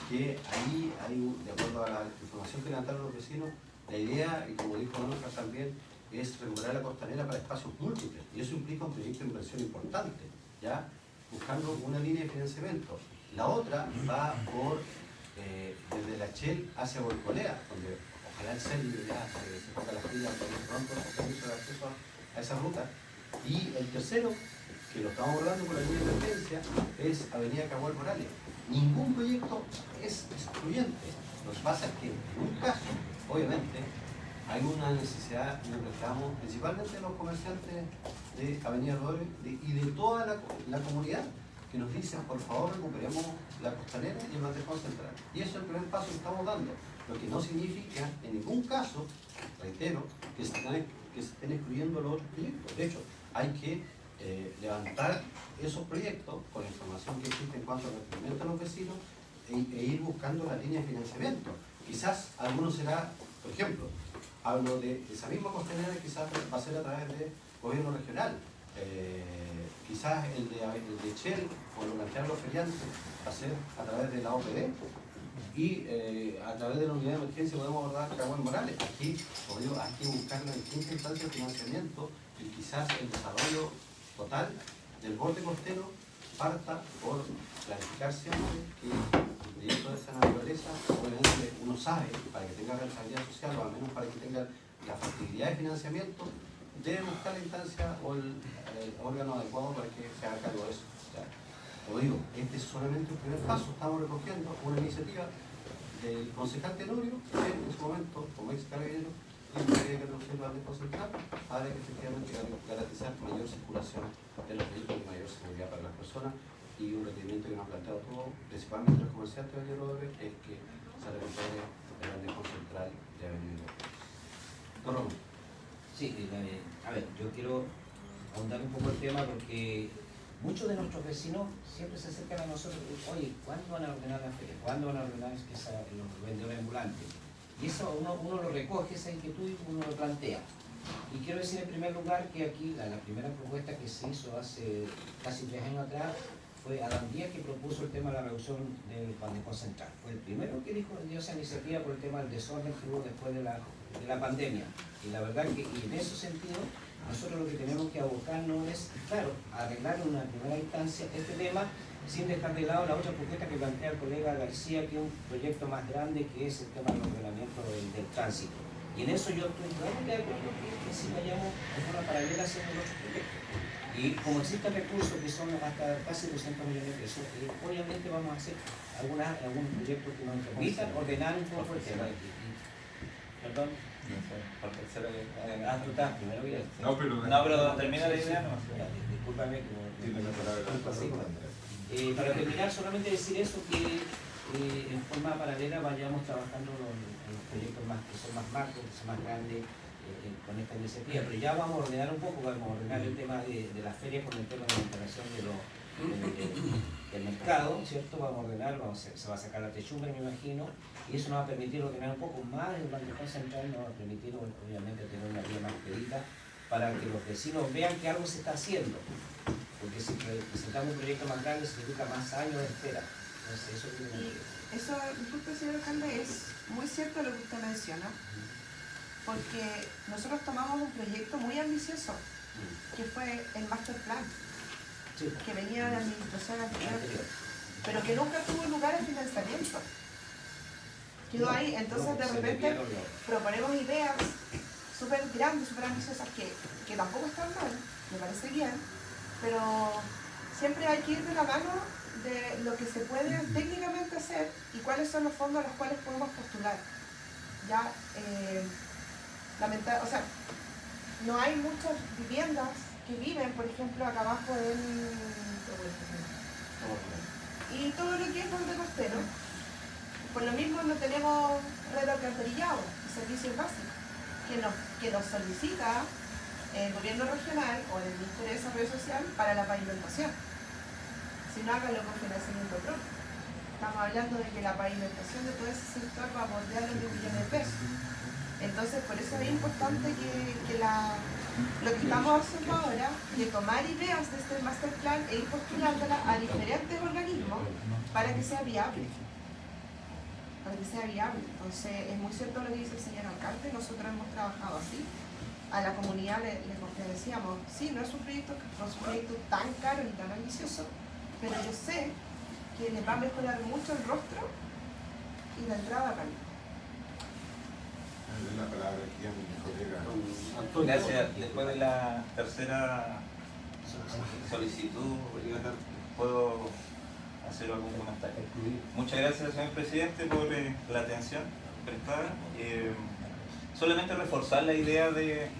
que ahí hay, de acuerdo a la información que levantaron los vecinos, la idea, y como dijo Norca también, es recuperar la costanera para espacios múltiples, y eso implica un proyecto de inversión importante, ¿ya? Buscando una línea de financiamiento. La otra va por desde la Chel hacia Boicolea, donde ojalá el CEL ya se ponga las pilas pronto permiso de acceso a esa ruta. Y el tercero, que lo estamos abordando por la línea de emergencia, es Avenida Cagual Morales. Ningún proyecto es excluyente. Lo que pasa es que en un caso, obviamente, hay una necesidad y un reclamo, principalmente de los comerciantes de Avenida Rodríguez y de toda la comunidad, que nos dicen, por favor, recuperemos la costanera y el bandejón central. Y eso es el primer paso que estamos dando, lo que no significa en ningún caso, reitero, que se estén excluyendo los otros proyectos. De hecho, hay que levantar esos proyectos con la información que existe en cuanto al requerimiento de los vecinos e ir buscando la línea de financiamiento. Quizás alguno será, por ejemplo, hablo de esa misma costanera, quizás va a ser a través del gobierno regional. Quizás el de Chel, o lo plantearon los feriantes, va a ser a través de la OPD, y a través de la unidad de emergencia podemos abordar Caguán Morales. Aquí, como digo, hay que buscar las distintas instancias de financiamiento, y quizás el desarrollo total del borde costero parta por planificar siempre que un proyecto de esa naturaleza, obviamente uno sabe, para que tenga rentabilidad social, o al menos para que tenga la factibilidad de financiamiento, debe buscar la instancia o el órgano adecuado para que se haga cargo de eso. O sea, como digo, este es solamente un primer paso, estamos recogiendo una iniciativa del concejal Tenorio, que en su momento, como ex carabinero, quería que reducir el Bandejo Central para que efectivamente garantizar mayor circulación de los vehículos y mayor seguridad para las personas. Y un requerimiento que nos ha planteado todo, principalmente los comerciantes de Valle Rodríguez, es que se recupere el Bandejo Central de Avenida Don Ramón. Sí, a ver, yo quiero ahondar un poco el tema porque muchos de nuestros vecinos siempre se acercan a nosotros, oye, ¿cuándo van a ordenar la feria? ¿Cuándo van a ordenar los vendedores ambulantes? Y eso uno lo recoge, esa inquietud, y uno lo plantea. Y quiero decir en primer lugar que aquí la primera propuesta que se hizo hace casi 3 años atrás fue Adán Díaz, que propuso el tema de la reducción del Bandejo Central. Fue el primero que dio esa iniciativa por el tema del desorden que hubo después de la pandemia. Y la verdad que y en ese sentido nosotros lo que tenemos que abocarnos es, claro, arreglar en una primera instancia este tema sin dejar de lado la otra propuesta que plantea el colega García, que es un proyecto más grande, que es el tema del ordenamiento del tránsito. Y en eso yo estoy totalmente de acuerdo que si vayamos de forma paralela haciendo otros proyectos. Y como existen recursos que son hasta casi 200 millones de pesos, obviamente vamos a hacer algunos proyectos que nos permitan ordenar un poco el tema. Perdón. Tú estás primero que yo. No, pero termina la idea, no. Discúlpame para terminar, solamente decir eso, que en forma paralela vayamos trabajando en los proyectos que son más macros, que son más grandes, con esta iniciativa. Pero ya vamos a ordenar un poco, vamos a ordenar el tema de las ferias con el tema de la instalación del mercado, ¿cierto? Vamos a ordenar, se va a sacar la techumbre, me imagino, y eso nos va a permitir ordenar un poco más el Bandejo Central, nos va a permitir obviamente tener una vía más expedita para que los vecinos vean que algo se está haciendo, porque si presentamos un proyecto más grande significa más años de espera. Entonces, eso tiene que... Eso, disculpe señor alcalde, es muy cierto lo que usted menciona, porque nosotros tomamos un proyecto muy ambicioso, que fue el Master Plan, que venía de la administración anterior, pero que nunca tuvo lugar de financiamiento. Quedó ahí, entonces de repente proponemos ideas súper grandes, súper ambiciosas, que tampoco están mal, me parece bien, pero siempre hay que ir de la mano de lo que se puede técnicamente hacer y cuáles son los fondos a los cuales podemos postular. Ya, o sea, no hay muchas viviendas que viven, por ejemplo, acá abajo y todo lo que es Monte Costero. Por lo mismo no tenemos red de alcantarillado y servicios básicos que nos solicita el gobierno regional o el Ministerio de Desarrollo Social para la pavimentación. Si no, háganlo con financiamiento propio. Estamos hablando de que la pavimentación de todo ese sector va a bordear los 10 millones de pesos. Entonces, por eso es importante que lo que estamos haciendo ahora, de tomar ideas de este master plan e ir postulándola a diferentes organismos para que sea viable. Entonces, es muy cierto lo que dice el señor alcalde, nosotros hemos trabajado así. A la comunidad le decíamos, sí, no es un proyecto tan caro ni tan ambicioso, pero yo sé que les va a mejorar mucho el rostro y la entrada acá. La palabra aquí a mi colega. Gracias. Después de la tercera solicitud, ¿puedo hacer algún comentario? Muchas gracias, señor presidente, por la atención prestada. Solamente reforzar la idea de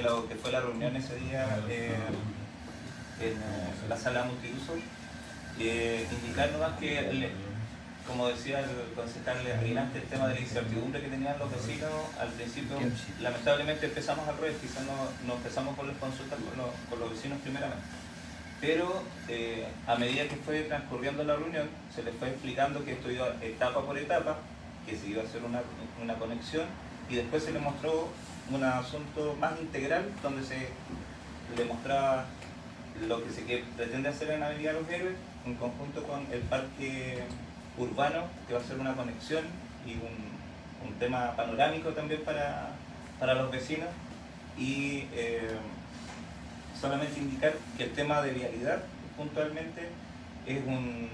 lo que fue la reunión ese día en la sala multiuso. Indicar nomás que, como decía el concejal Aguilante, el tema de la incertidumbre que tenían los vecinos al principio, lamentablemente empezamos al revés, quizás no empezamos con las consultas con los vecinos primeramente. Pero a medida que fue transcurriendo la reunión, se les fue explicando que esto iba etapa por etapa, que se iba a hacer una conexión, y después se les mostró un asunto más integral, donde se le mostraba lo que se pretende hacer en Avenida Los Héroes, en conjunto con el parque urbano, que va a ser una conexión y un tema panorámico también para los vecinos. Y solamente indicar que el tema de vialidad puntualmente es un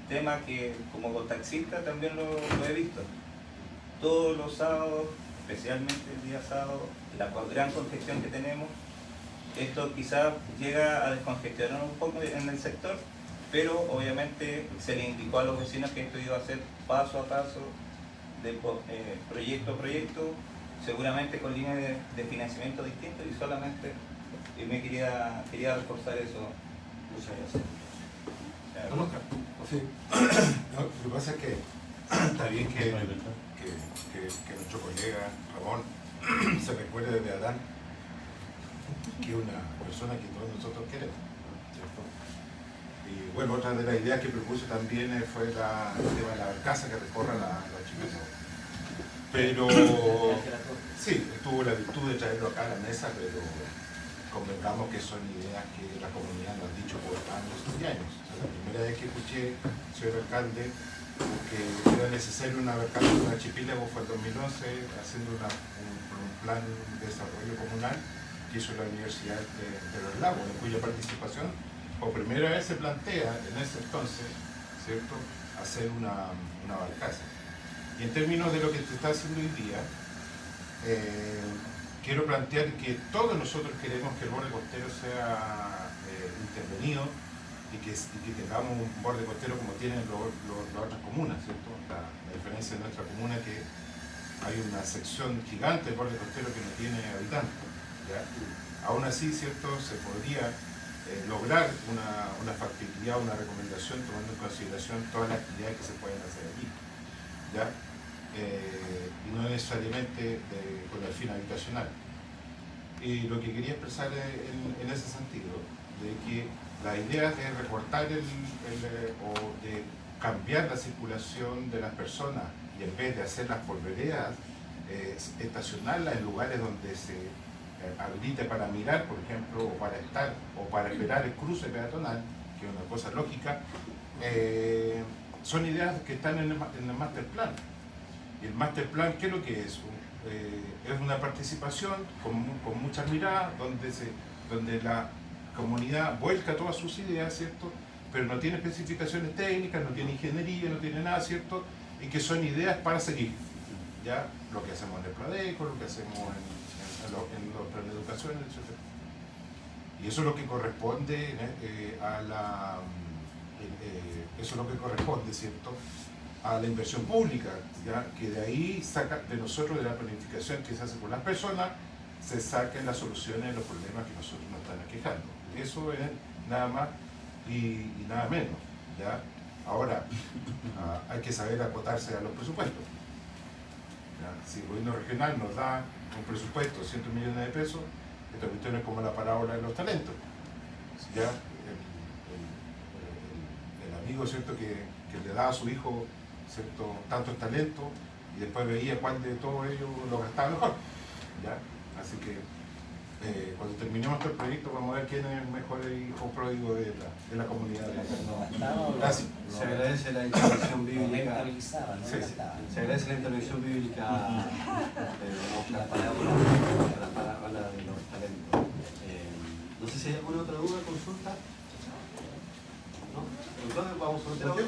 tema que como taxista también lo he visto. Todos los sábados, especialmente el día sábado, la gran congestión que tenemos, esto quizás llega a descongestionar un poco en el sector, pero obviamente se le indicó a los vecinos que esto iba a ser paso a paso, de proyecto a proyecto, seguramente con líneas de financiamiento distintas, y solamente me quería reforzar eso. Muchas gracias. Sí. No, lo que pasa es que está bien que nuestro colega Ramón se recuerde de Adán, que es una persona que todos nosotros queremos, ¿cierto? Y bueno, otra de las ideas que propuse también fue el tema de la barcaza que recorra la Chipeta. Pero sí, tuvo la virtud de traerlo acá a la mesa, pero convengamos que son ideas que la comunidad nos ha dicho por años y años. O sea, la primera vez que escuché, señor alcalde, que era necesario una barcaza en la Archipiélago fue en 2011, haciendo un plan de desarrollo comunal que hizo la Universidad de los Lagos, en cuya participación por primera vez se plantea en ese entonces, ¿cierto?, hacer una barcaza. Y en términos de lo que se está haciendo hoy día, quiero plantear que todos nosotros queremos que el borde costero sea intervenido y que tengamos un borde costero como tienen las otras comunas, ¿cierto? La diferencia de nuestra comuna es que hay una sección gigante del borde costero que no tiene habitantes, ¿ya? Aún así, ¿cierto?, se podría lograr una factibilidad, una recomendación tomando en consideración todas las actividades que se pueden hacer allí, ¿ya? Y no necesariamente con el fin habitacional. Y lo que quería expresar en ese sentido, de que la idea de recortar o de cambiar la circulación de las personas y en vez de hacerlas por veredas, estacionarlas en lugares donde se habilite para mirar, por ejemplo, o para estar, o para esperar el cruce peatonal, que es una cosa lógica, son ideas que están en el master plan. Y el master plan, ¿qué es lo que es? Es una participación con muchas miradas, donde la comunidad vuelca todas sus ideas, ¿cierto?, pero no tiene especificaciones técnicas, no tiene ingeniería, no tiene nada, ¿cierto?, y que son ideas para seguir, ¿ya? Lo que hacemos en el Pladeco, lo que hacemos en los planes de educación, etc. Y eso es lo que corresponde eso es lo que corresponde, ¿cierto?, a la inversión pública, ¿ya? Que de ahí saca de nosotros, de la planificación que se hace con las personas, se saquen las soluciones de los problemas que nosotros nos están aquejando. Eso es nada más y nada menos, ¿ya? Ahora, hay que saber acotarse a los presupuestos, ¿ya? Si el gobierno regional nos da un presupuesto de 100 millones de pesos, esta cuestión es como la parábola de los talentos, ¿ya? El amigo, ¿cierto?, que le da a su hijo, ¿cierto?, tantos talentos, y después veía cuál de todos ellos lo gastaba mejor, ¿ya? Así que cuando terminemos este proyecto vamos a ver quién es el mejor hijo pródigo de la comunidad. Gracias. Se agradece la intervención bíblica. Se agradece la intervención bíblica la parábola de los talentos. No sé si hay alguna otra duda, consulta. ¿No? Entonces vamos a meter ahora.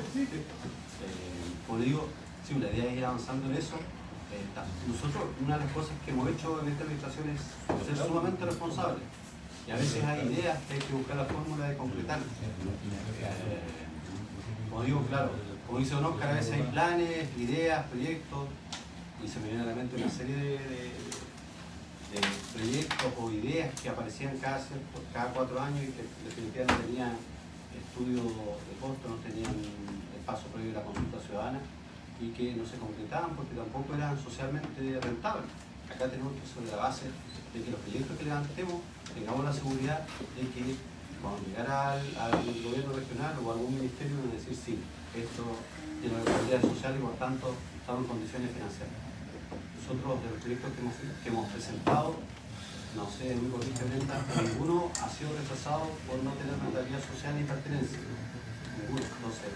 Como digo, sí, la idea es ir avanzando en eso. Nosotros, una de las cosas que hemos hecho en esta administración es ser sumamente responsables. Y a veces hay ideas que hay que buscar la fórmula de concretar. Como digo, claro, como dice Don Oscar, a veces hay planes, ideas, proyectos, y se me viene a la mente una serie de proyectos o ideas que aparecían cada 4 años y que definitivamente no tenían estudio de costo, no tenían el paso previo a la consulta ciudadana, y que no se concretaban porque tampoco eran socialmente rentables. Acá tenemos que, sobre la base de que los proyectos que levantemos tengamos la seguridad de que cuando llegara al gobierno regional o a algún ministerio van a decir sí, esto tiene una responsabilidad social y por tanto estamos en condiciones financieras. Nosotros, de los proyectos que hemos presentado, no sé, muy correctamente, ninguno ha sido rechazado por no tener rentabilidad social ni pertenencia. Ninguno, no sé.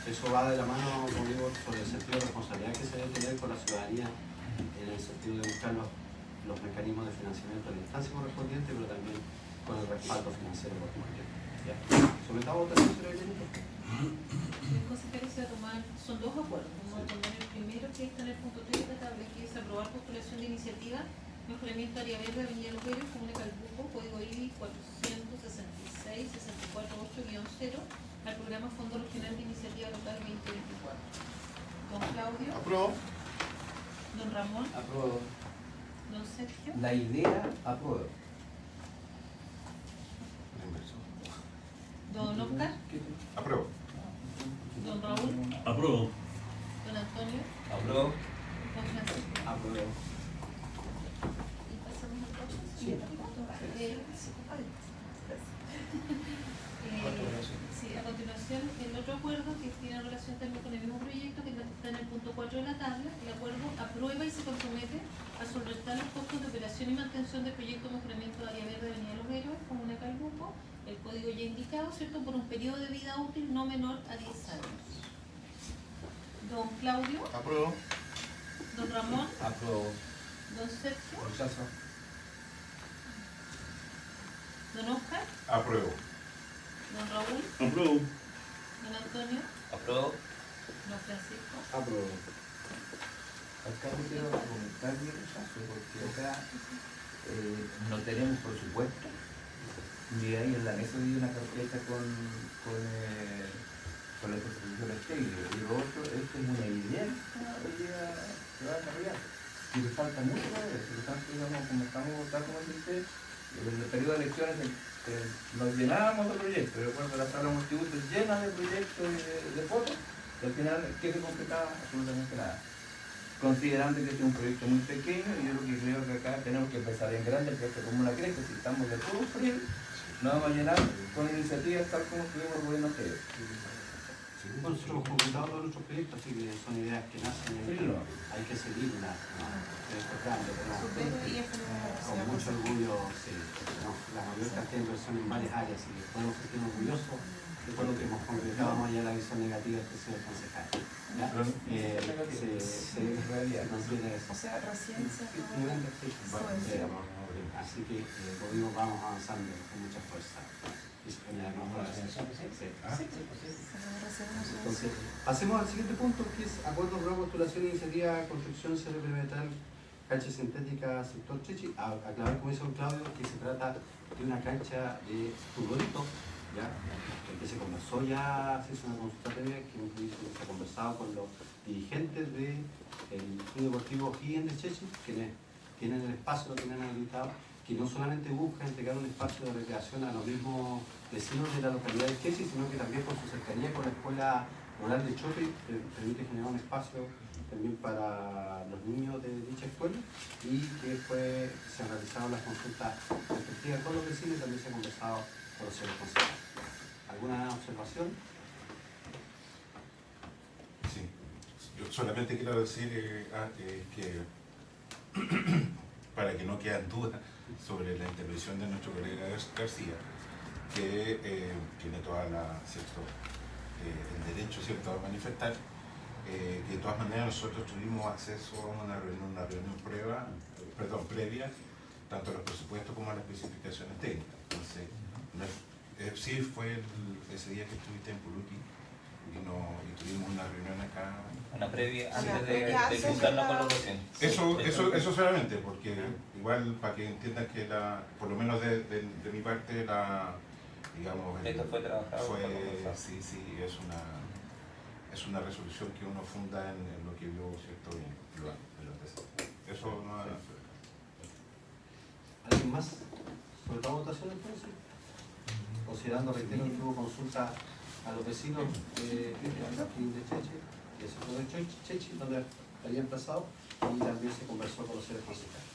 Eso va de la mano, como digo, por el sentido de responsabilidad que se debe tener con la ciudadanía, en el sentido de buscar los mecanismos de financiamiento en la instancia correspondiente, pero también con el respaldo financiero correspondiente. ¿Ya? Sometamos a votación, señor Benito. El consejero se va a tomar, son 2 acuerdos. Vamos a tomar el primero, que está en el punto 3 de la tabla, que es aprobar postulación de iniciativa, mejoramiento área verde de Avenida Los Bellos, Comuna Calbuco, código IBI 466-648-0, al programa Fondo Regional de Iniciativa Local 2024. Don Claudio. Apruebo. Don Ramón. Apruebo. Don Sergio. La idea, apruebo. Don Oscar. Apruebo. Don Raúl. Apruebo. Don Antonio. Apruebo. Don Francisco. Apruebo. Y pasamos al próximo. Sí. Sí, a continuación, el otro acuerdo que tiene relación también con el mismo proyecto, que está en el punto 4 de la tabla. El acuerdo aprueba y se compromete a solventar los costos de operación y mantención del proyecto de mejoramiento de área verde de Avenida Los Héroes, Comuna Calbuco, el código ya indicado, ¿cierto?, por un periodo de vida útil no menor a 10 años. Don Claudio. Apruebo. Don Ramón. Apruebo. Don Sergio. Rechazo. Don Oscar. Apruebo. Don Raúl. Apruebo. Don Antonio. Apruebo. Don Francisco. Apruebo. Acá yo quiero comentar mi rechazo porque acá no tenemos presupuesto y ahí en la mesa hay una carpeta con la construcción técnica y lo otro, esto es una idea que se va a desarrollar y le falta mucho para eso, por lo tanto, digamos, como estamos tal como dice, en el periodo de elecciones nos llenábamos de proyectos, recuerdo la sala multiusos llena de proyectos de fotos y al final, ¿qué se concretaba? Absolutamente nada. Considerando que este es un proyecto muy pequeño, yo lo que creo que acá tenemos que empezar en grande, porque esto como una cresta, si estamos de todo frío, nos vamos a llenar con iniciativas tal como tuvimos el gobierno anterior. Nosotros hemos completado todos nuestros proyectos, así que son ideas que nacen y hay que seguir una proyecto grande, con mucho orgullo, sí, la mayor cantidad de inversión en varias áreas, y podemos sentirnos orgullosos de todo lo que hemos concretado, más allá de la visión negativa del señor concejal. ¿Ya? O sea, recién se acabó. Así que, como digo, vamos avanzando con mucha fuerza. Entonces, pasemos al siguiente punto, que es acuerdo de postulación de iniciativa construcción cierre perimetral cancha sintética sector Chechi. Aclarar, como dice don Claudio, que se trata de una cancha de futbolito, ¿ya? Que se conversó ya, se hizo una consulta previa, que se ha conversado con los dirigentes del Club Deportivo Higgins de Chechi, quienes tienen el espacio, lo tienen habilitado, que no solamente busca entregar un espacio de recreación a los mismos vecinos de la localidad de Chechi, sino que también por su cercanía con la Escuela Rural de Chope permite generar un espacio también para los niños de dicha escuela, y que se han realizado las consultas respectivas con los vecinos y también se ha conversado con los señores consejeros. ¿Alguna observación? Sí, yo solamente quiero decir que para que no queden dudas sobre la intervención de nuestro colega García, que tiene toda el derecho, ¿cierto?, a manifestar, que de todas maneras nosotros tuvimos acceso a una reunión previa, tanto a los presupuestos como a las especificaciones técnicas. Entonces, sí fue ese día que estuviste en Puluqui y tuvimos una reunión acá. Una previa Sí. antes de juntarnos con los vecinos. Eso solamente, porque igual para que entiendan que por lo menos de mi parte, digamos, Esto fue trabajado. sí, es una resolución que uno funda en lo que vio, ¿cierto?, en los deseos. Eso no ha... ¿Alguien más sobre la votación entonces? Considerando, reitero, que hubo consulta a los vecinos de Chechi, del sector de Chechi, donde habían pasado, y también se conversó con los seres concejales.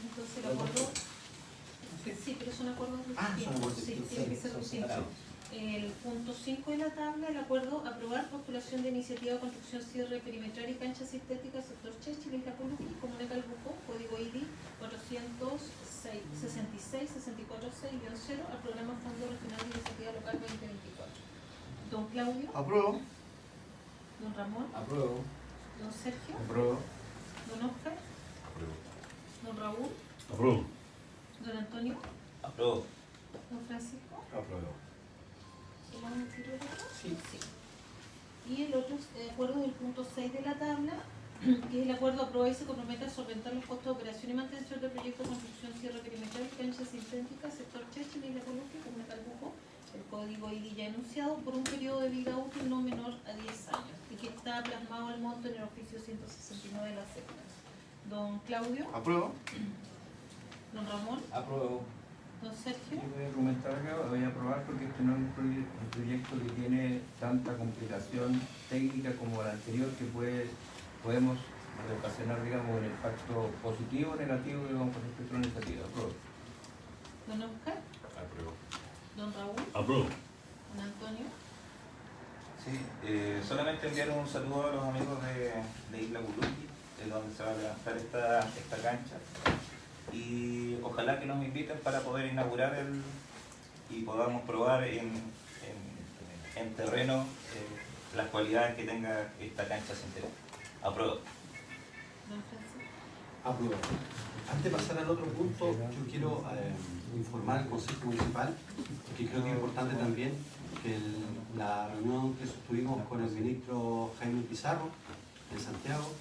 Entonces el acuerdo, sí, pero son acuerdos distintos. Sí, tiene que ser distinto. El punto 5 de la tabla, el acuerdo aprobar postulación de iniciativa de construcción cierre perimetral y cancha sintética sector Chechi, Isla Puluqui, Comuna Calbuco, código ID 466-646-0 al programa Fondo Regional de Iniciativa Local 2024. Don Claudio. Apruebo. Don Ramón. Apruebo. Don Sergio. Apruebo. Don Oscar. Apruebo. Don Raúl. Apruebo. Don Antonio. Apruebo. Don Francisco. Apruebo. ¿Tomamos el tiro de otro? Sí. Y el otro es el acuerdo del punto 6 de la tabla, que es el acuerdo aprueba y se compromete a solventar los costos de operación y mantención del proyecto de construcción cierre perimetral cancha sintética sector Chechi, Isla Puluqui, Comuna Calbuco, el código IDI ya enunciado, por un periodo de vida útil no menor a 10 años y que está plasmado el monto en el oficio 169 de la SECNA. Don Claudio. Apruebo. Don Ramón. Apruebo. Don Sergio. Yo voy a argumentar acá, voy a aprobar porque este no es un proyecto que tiene tanta complicación técnica como el anterior que podemos ocasionar, digamos, un impacto positivo o negativo, digamos, con respecto a la iniciativa. Apruebo. Don Oscar. Apruebo. Don Raúl. Apruebo. Don Antonio. Sí, solamente enviar un saludo a los amigos de Isla Buluqui, de donde se va a levantar esta cancha. Y ojalá que nos inviten para poder inaugurar y podamos probar en terreno las cualidades que tenga esta cancha sintética. Apruebo. Don Francisco. Apruebo. Antes de pasar al otro punto, yo quiero informar al Consejo Municipal, que creo que es importante también, que la reunión que sostuvimos con el ministro Jaime Pizarro en Santiago,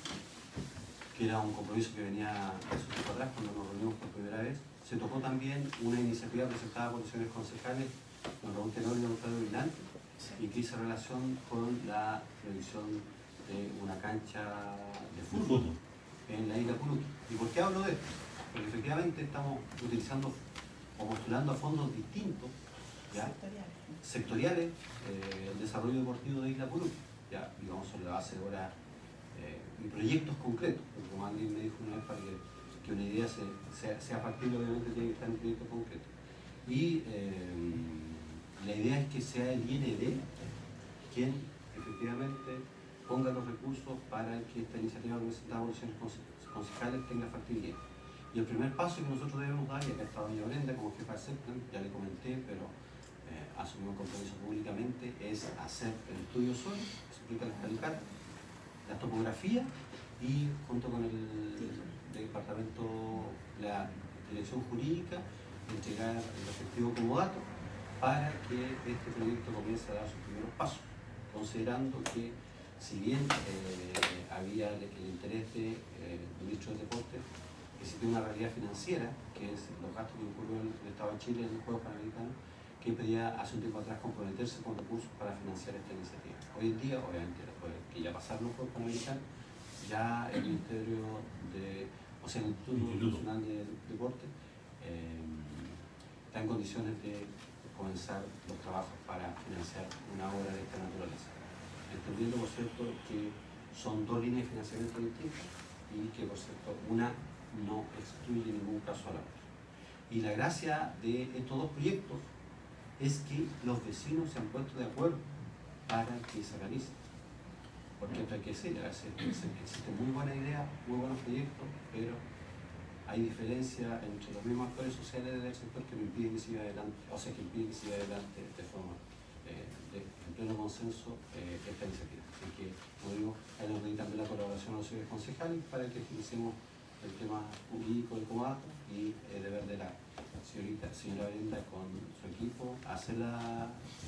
que era un compromiso que venía hace un tiempo atrás cuando nos reunimos por primera vez, se tocó también una iniciativa presentada por los señores concejales, don Raúl Tenorio y don Claudio Vilante, y que hizo relación con la revisión de una cancha de fútbol en la isla Puluqui. ¿Y por qué hablo de esto? Porque efectivamente estamos utilizando o postulando a fondos distintos, ¿ya? Sectoriales, el desarrollo deportivo de Isla Puluqui, ya, digamos, sobre la base de ahora y proyectos concretos, porque como alguien me dijo una vez, para que una idea sea factible, obviamente tiene que estar en proyectos concretos. Y la idea es que sea el IND quien efectivamente ponga los recursos para que esta iniciativa presentada por los señores concejales tenga factibilidad. Y el primer paso que nosotros debemos dar, y acá está doña Brenda como jefa de SECNA, ya le comenté, pero asumimos un compromiso públicamente, es hacer el estudio suelo, que se explica el calicat, la topografía, y junto con el departamento, la dirección jurídica, entregar el respectivo comodato para que este proyecto comience a dar sus primeros pasos, considerando que si bien había el interés del ministro del Deporte, existe una realidad financiera, que es los gastos que incurrió el Estado de Chile en los Juegos Panamericanos, que pedía hace un tiempo atrás comprometerse con recursos para financiar esta iniciativa. Hoy en día, obviamente, después que ya pasaron los Juegos Panamericanos, ya el Ministerio o sea, el Instituto Nacional de Deporte está en condiciones de comenzar los trabajos para financiar una obra de esta naturaleza. Entendiendo, por cierto, que son dos líneas de financiamiento distintas y que, por cierto, una no excluye en ningún caso a la otra. Y la gracia de estos dos proyectos es que los vecinos se han puesto de acuerdo para que se realicen. Porque esto hay que decir, a veces existen muy buenas ideas, muy buenos proyectos, pero hay diferencia entre los mismos actores sociales del sector que me impiden que siga adelante, o sea, que impiden que siga adelante de forma en pleno consenso esta iniciativa. Así que, como digo, hay que pedir también la colaboración a los señores concejales para que utilicemos el tema jurídico del comodato y el deber de la señora Brenda con su equipo,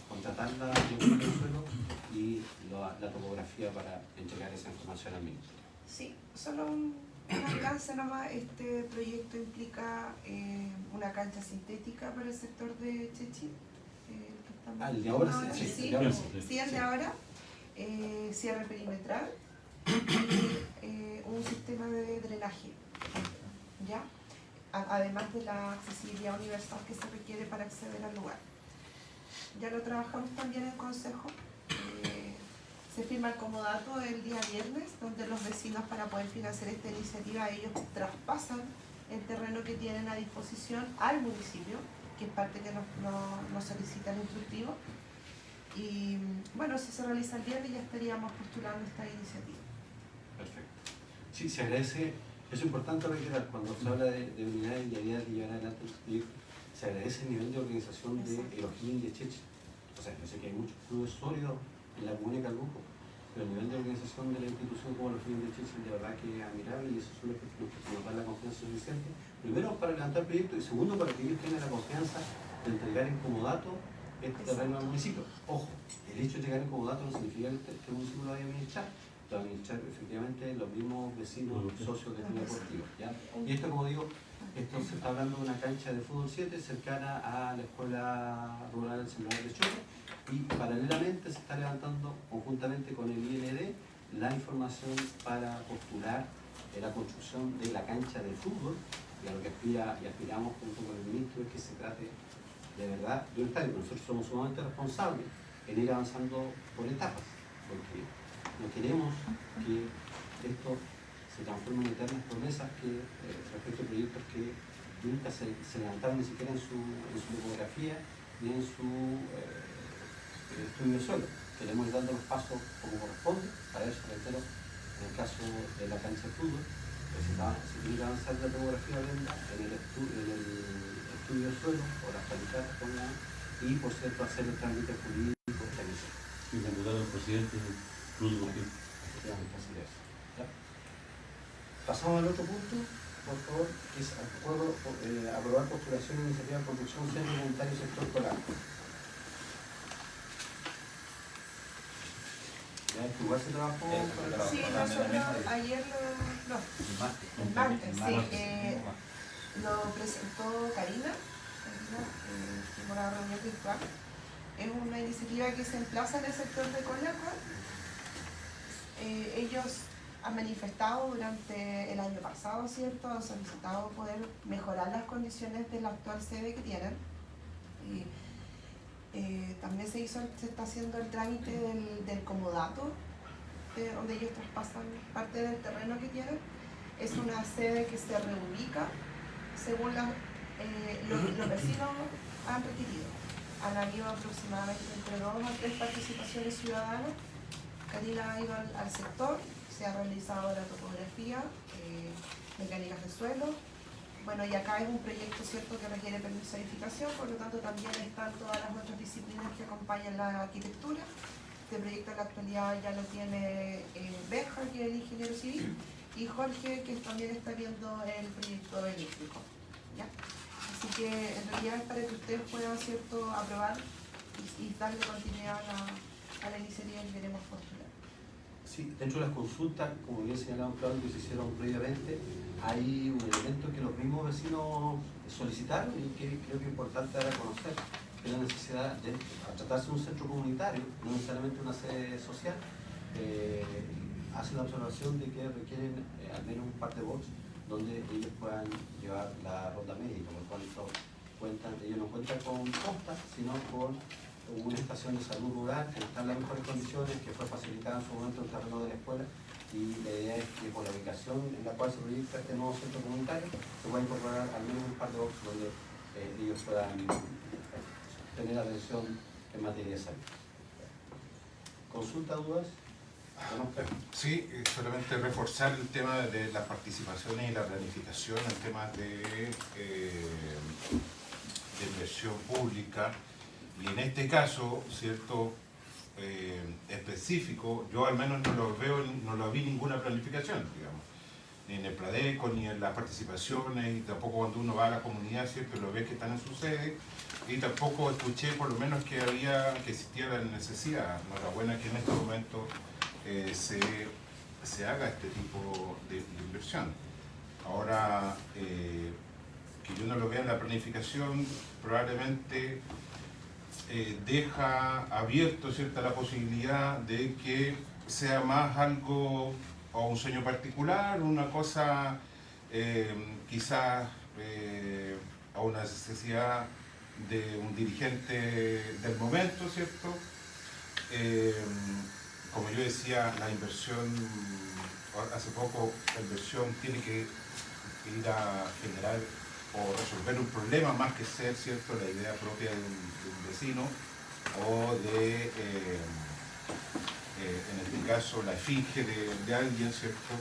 contratarla en el suelo y la topografía para entregar esa información al ministro. Sí, solo un alcance nomás. Este proyecto implica una cancha sintética para el sector de Chechi. El de ahora sí. Sí, el de ahora. Cierre perimetral y un sistema de drenaje, ¿ya? Además de la accesibilidad universal que se requiere para acceder al lugar. Ya lo trabajamos también en consejo. Se firma el comodato el día viernes, donde los vecinos, para poder financiar esta iniciativa, ellos traspasan el terreno que tienen a disposición al municipio, que es parte que nos solicita el instructivo. Y bueno, si se realiza el viernes ya estaríamos postulando esta iniciativa. Perfecto. Sí, se agradece, es importante reiterar, cuando se habla de unidades y ideas de llevar adelante el proyecto, se agradece el nivel de organización de Elohim y de Cheche. O sea, yo sé que hay muchos clubes sólidos en la comuna de Calbuco, pero el nivel de organización de la institución como Elohim de Cheche de verdad que es admirable, y eso son los que nos dan la confianza suficiente. Primero, para levantar el proyecto, y segundo, para que ellos tengan la confianza de entregar en comodato este terreno al municipio. Ojo, el hecho de llegar en comodato no significa que el municipio lo vaya a administrar. Lo va a administrar efectivamente los mismos vecinos, socios del club deportivo, ¿ya? Y esto, como digo, Esto se está hablando de una cancha de fútbol 7 cercana a la Escuela Rural del Sembrador de Chocó, y paralelamente se está levantando conjuntamente con el IND la información para postular la construcción de la cancha de fútbol, y a lo que aspiramos junto con el ministro es que se trate de verdad de un estadio. Nosotros somos sumamente responsables en ir avanzando por etapas, porque no queremos que esto se transformen en eternas promesas que respecto a proyectos que nunca se levantaron ni siquiera en su topografía ni en su estudio de suelo. Queremos ir dando los pasos como corresponde. Para eso, reitero, en el caso de la cancha de fútbol, se tiene que avanzar la topografía blenda en el estudio de suelo o las calificadas y, por cierto, hacer el trámite jurídico técnico. Y candidato al presidente Cruz Boquín. Efectivamente, así es. Pasamos al otro punto, por favor, que es aprobar postulación de iniciativa de construcción centro voluntario sector escolar. ¿Igual se trabajó? Sí, nosotros ayer el martes, sí, lo presentó Karina, en una reunión virtual. Es una iniciativa que se emplaza en el sector de Conaco. Ellos han manifestado durante el año pasado, ¿cierto? Han solicitado poder mejorar las condiciones de la actual sede que tienen. También se está haciendo el trámite del comodato, donde ellos traspasan parte del terreno que tienen. Es una sede que se reubica según los vecinos han requerido. Han habido aproximadamente entre 2 a 3 participaciones ciudadanas. Karina ha ido al sector, se ha realizado la topografía, mecánicas de suelo. Bueno, y acá es un proyecto, ¿cierto?, que requiere permiso de edificación, por lo tanto también están todas las otras disciplinas que acompañan la arquitectura. Este proyecto en la actualidad ya lo tiene Benja, que es el ingeniero civil, y Jorge, que también está viendo el proyecto eléctrico. ¿Ya? Así que en realidad es para que ustedes puedan, ¿cierto?, aprobar y darle continuidad a la iniciativa que queremos postular. Sí, dentro de las consultas, como bien señalaba Claudio, que se hicieron previamente, hay un elemento que los mismos vecinos solicitaron y que creo que es importante dar a conocer, que es la necesidad de, al tratarse de un centro comunitario, no necesariamente una sede social, hace la observación de que requieren al menos un par de box donde ellos puedan llevar la ronda médica, por lo cual ellos no cuentan con costas, sino con una estación de salud rural que está en las mejores condiciones, que fue facilitada en su momento el terreno de la escuela, y la idea es que por la ubicación en la cual se proyecta este nuevo centro comunitario se pueda incorporar al menos un par de boxes donde ellos puedan tener atención en materia de salud. ¿Consulta, dudas? Sí, solamente reforzar el tema de las participaciones y la planificación, el tema de inversión pública. Y en este caso, ¿cierto?, específico, yo al menos no lo vi ninguna planificación, digamos, ni en el Pradeco, ni en las participaciones, y tampoco cuando uno va a la comunidad, ¿cierto?, lo ve que están en su sede, y tampoco escuché por lo menos que existía la necesidad. Enhorabuena que en este momento se haga este tipo de inversión. Ahora, que yo no lo vea en la planificación, probablemente deja abierto, ¿cierto?, la posibilidad de que sea más algo o un sueño particular, una cosa quizás a una necesidad de un dirigente del momento, ¿cierto? Como yo decía, la inversión, hace poco la inversión tiene que ir a generar o resolver un problema más que ser, ¿cierto?, la idea propia de un vecino o de, en este caso, la efigie de alguien, ¿cierto?,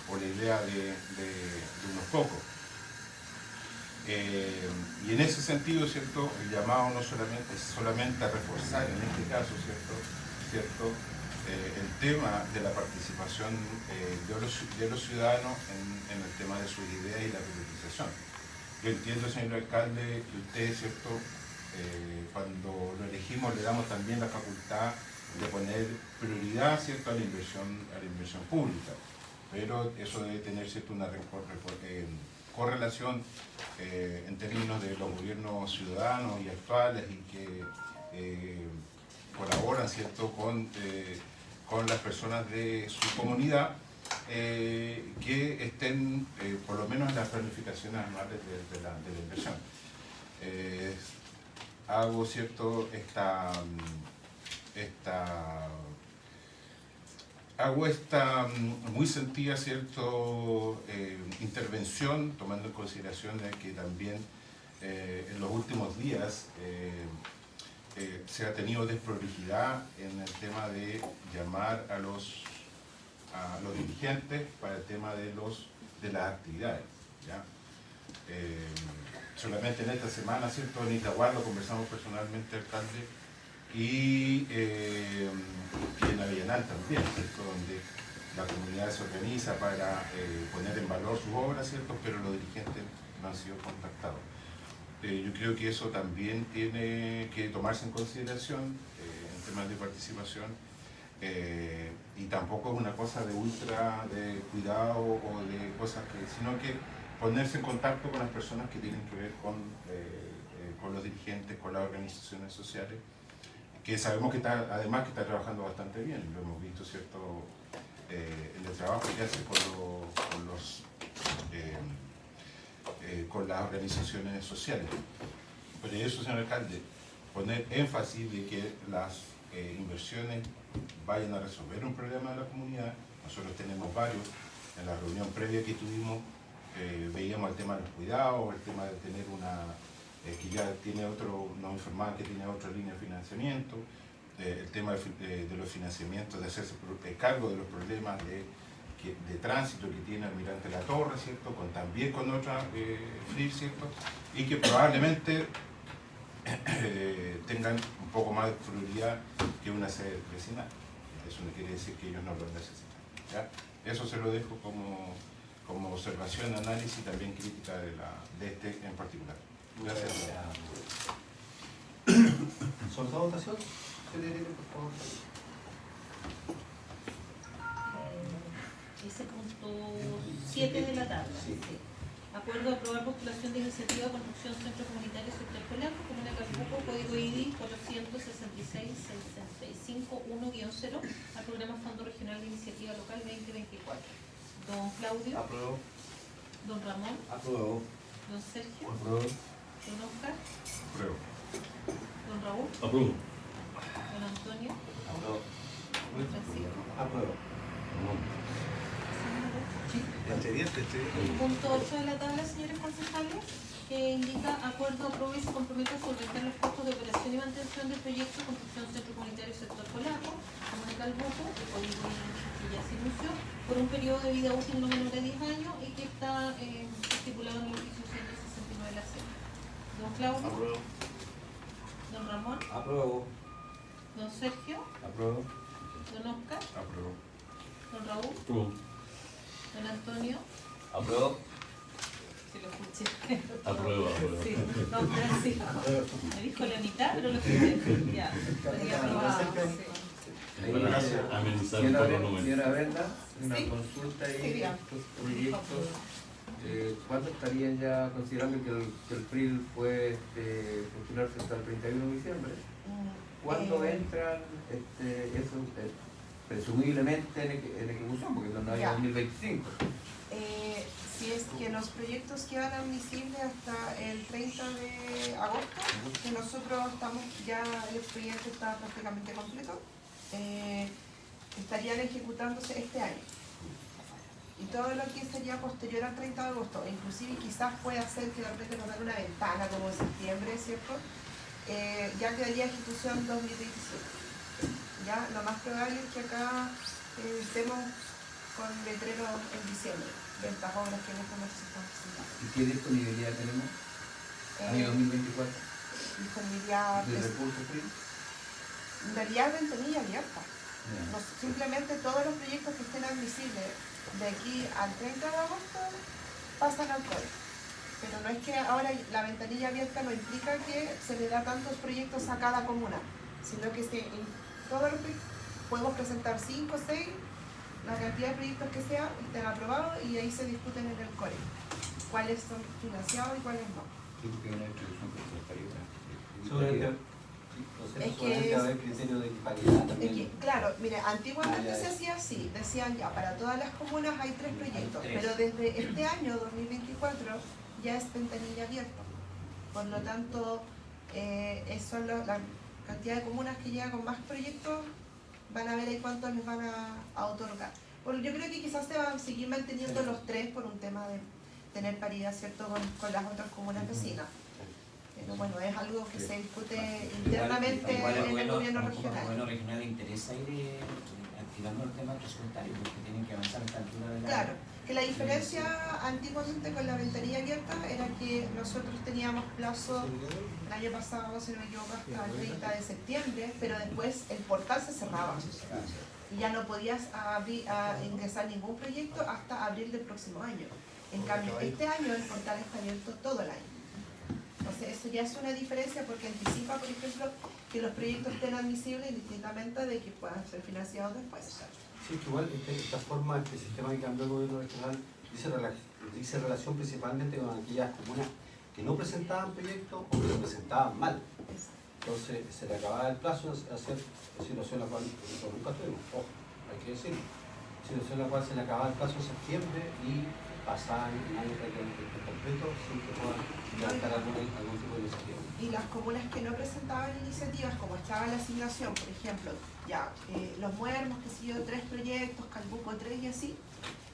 o la idea de unos pocos. Y en ese sentido, ¿cierto?, el llamado no solamente a reforzar en este caso, ¿cierto?, el tema de la participación de los ciudadanos en el tema de sus ideas y la priorización. Yo entiendo, señor alcalde, que usted, ¿cierto?, cuando lo elegimos le damos también la facultad de poner prioridad, ¿cierto?, a la inversión pública, pero eso debe tener, ¿cierto?, una correlación en términos de los gobiernos ciudadanos y actuales y que colaboran, ¿cierto?, con las personas de su comunidad, que estén por lo menos en las planificaciones anuales de la inversión. Hago, ¿cierto?, esta muy sentida, ¿cierto?, intervención, tomando en consideración de que también en los últimos días se ha tenido desprolijidad en el tema de llamar a los dirigentes para el tema de las actividades, ¿ya? Solamente en esta semana, ¿cierto?, en Itaguá lo conversamos personalmente, alcalde, y en Avellanal también, ¿cierto?, donde la comunidad se organiza para poner en valor sus obras, ¿cierto?, pero los dirigentes no han sido contactados. Yo creo que eso también tiene que tomarse en consideración en temas de participación, y tampoco es una cosa de ultra de cuidado o de cosas sino que ponerse en contacto con las personas que tienen que ver con los dirigentes, con las organizaciones sociales, que sabemos que además que está trabajando bastante bien, lo hemos visto, ¿cierto?, en el trabajo que hace con las organizaciones sociales. Por eso, señor alcalde, poner énfasis de que las inversiones vayan a resolver un problema de la comunidad. Nosotros tenemos varios. En la reunión previa que tuvimos veíamos el tema de los cuidados, el tema de tener que ya tiene nos informaban que tiene otra línea de financiamiento, el tema de los financiamientos, de hacerse cargo de los problemas de tránsito que tiene Almirante La Torre, ¿cierto?, también con otra FLIR, ¿cierto?, y que probablemente tengan un poco más de prioridad que una sede vecinal. Eso no quiere decir que ellos no lo necesitan, ¿ya? Eso se lo dejo como observación, análisis y también crítica de este en particular. Gracias. ¿Sobre la votación? Por favor. Ese punto 7 de la tabla. Sí. Acuerdo a aprobar postulación de iniciativa de construcción centro comunitario sector polaco, comuna Calbuco, código ID 466-65-1-0 al programa Fondo Regional de Iniciativa Local 2024. Don Claudio. Apruebo. Don Ramón. Apruebo. Don Sergio. Apruebo. Don Oscar. Apruebo. Don Raúl. Apruebo. Don Antonio. Apruebo. Don Francisco. Apruebo. Punto 8 de la tabla, señores concejales, que indica acuerdo aprueba y se compromete a solventar los costos de operación y mantención del proyecto de construcción centro comunitario sector polaco, comuna Calbuco, el código que ya se inició, por un periodo de vida útil no menor de 10 años y que está estipulado en el oficio 169 de la SED. Don Claudio. Apruebo. Don Ramón. Apruebo. Don Sergio. Apruebo. Don Oscar. Apruebo. Don Raúl. Apruebo. Don Antonio. Apruebo. Se lo escuché. Apruebo. Sí. Don Francisco. Me dijo la mitad, pero lo escuché. Ya. Podría aprobar. Para amenizar un poco los números. Señora Brenda, una Sí. consulta ahí, Sí, bien. estos proyectos, ¿cuándo estarían ya considerando que el PRIL puede postularse hasta el 31 de diciembre? ¿Cuándo entran presumiblemente en ejecución? Porque no hay Ya. 2025. Si es que los proyectos quedan admisibles hasta el 30 de agosto, que nosotros estamos ya, el expediente está prácticamente completo, estarían ejecutándose este año. Y todo lo que sería posterior al 30 de agosto, inclusive quizás pueda ser que de repente nos dan una ventana como en septiembre, ¿cierto? Ya quedaría ejecución 2027. Ya, lo más probable es que acá estemos con letrero en diciembre de estas obras que en este momento se están presentando. ¿Y qué disponibilidad tenemos? Año 2024. Disponibilidad ¿De recursos PRIL? en realidad ventanilla abierta. Simplemente todos los proyectos que estén admisibles de aquí al 30 de agosto pasan al COE. Pero no es que ahora la ventanilla abierta no implica que se le da tantos proyectos a cada comuna, sino que todos los proyectos podemos presentar 5 o 6, la cantidad de proyectos que sea, estén aprobados y ahí se discuten en el COE. cuáles son financiados y cuáles no. Es que haber criterio de paridad también. Claro, mire, antiguamente se hacía así, decían ya, para todas las comunas hay 3 proyectos, pero desde este año 2024 ya es ventanilla abierta. Por lo tanto, son la cantidad de comunas que llegan con más proyectos, van a ver ahí cuántos les van a otorgar. Bueno, yo creo que quizás se van a seguir manteniendo los 3 por un tema de tener paridad, ¿cierto?, con las otras comunas vecinas. Pero bueno, es algo que se discute internamente en el gobierno regional. El gobierno regional le interesa ir activando el tema presupuestario porque tienen que avanzar a esta altura de la... Claro, que la diferencia antiguamente con la ventanilla abierta era que nosotros teníamos plazo el año pasado, si no me equivoco, hasta el 30 de septiembre, pero después el portal se cerraba y ya no podías ingresar ningún proyecto hasta abril del próximo año. En cambio, este año el portal está abierto todo el año. Entonces, eso ya es una diferencia porque anticipa, por ejemplo, que los proyectos estén admisibles indistintamente de que puedan ser financiados después. Sí, que igual esta forma, este sistema que cambió el gobierno regional dice relación principalmente con aquellas comunas que no presentaban proyectos o que lo presentaban mal. Entonces, se le acababa el plazo de hacer situación en la cual nosotros nunca tuvimos, ojo, hay que decirlo. Situación en la cual se le acababa el plazo en septiembre y pasaban un año prácticamente completo sin que puedan levantar algún tipo de iniciativa. Y las comunas que no presentaban iniciativas, como estaba la asignación, por ejemplo, ya Los Muermos, que siguió 3 proyectos, Calbuco 3 y así,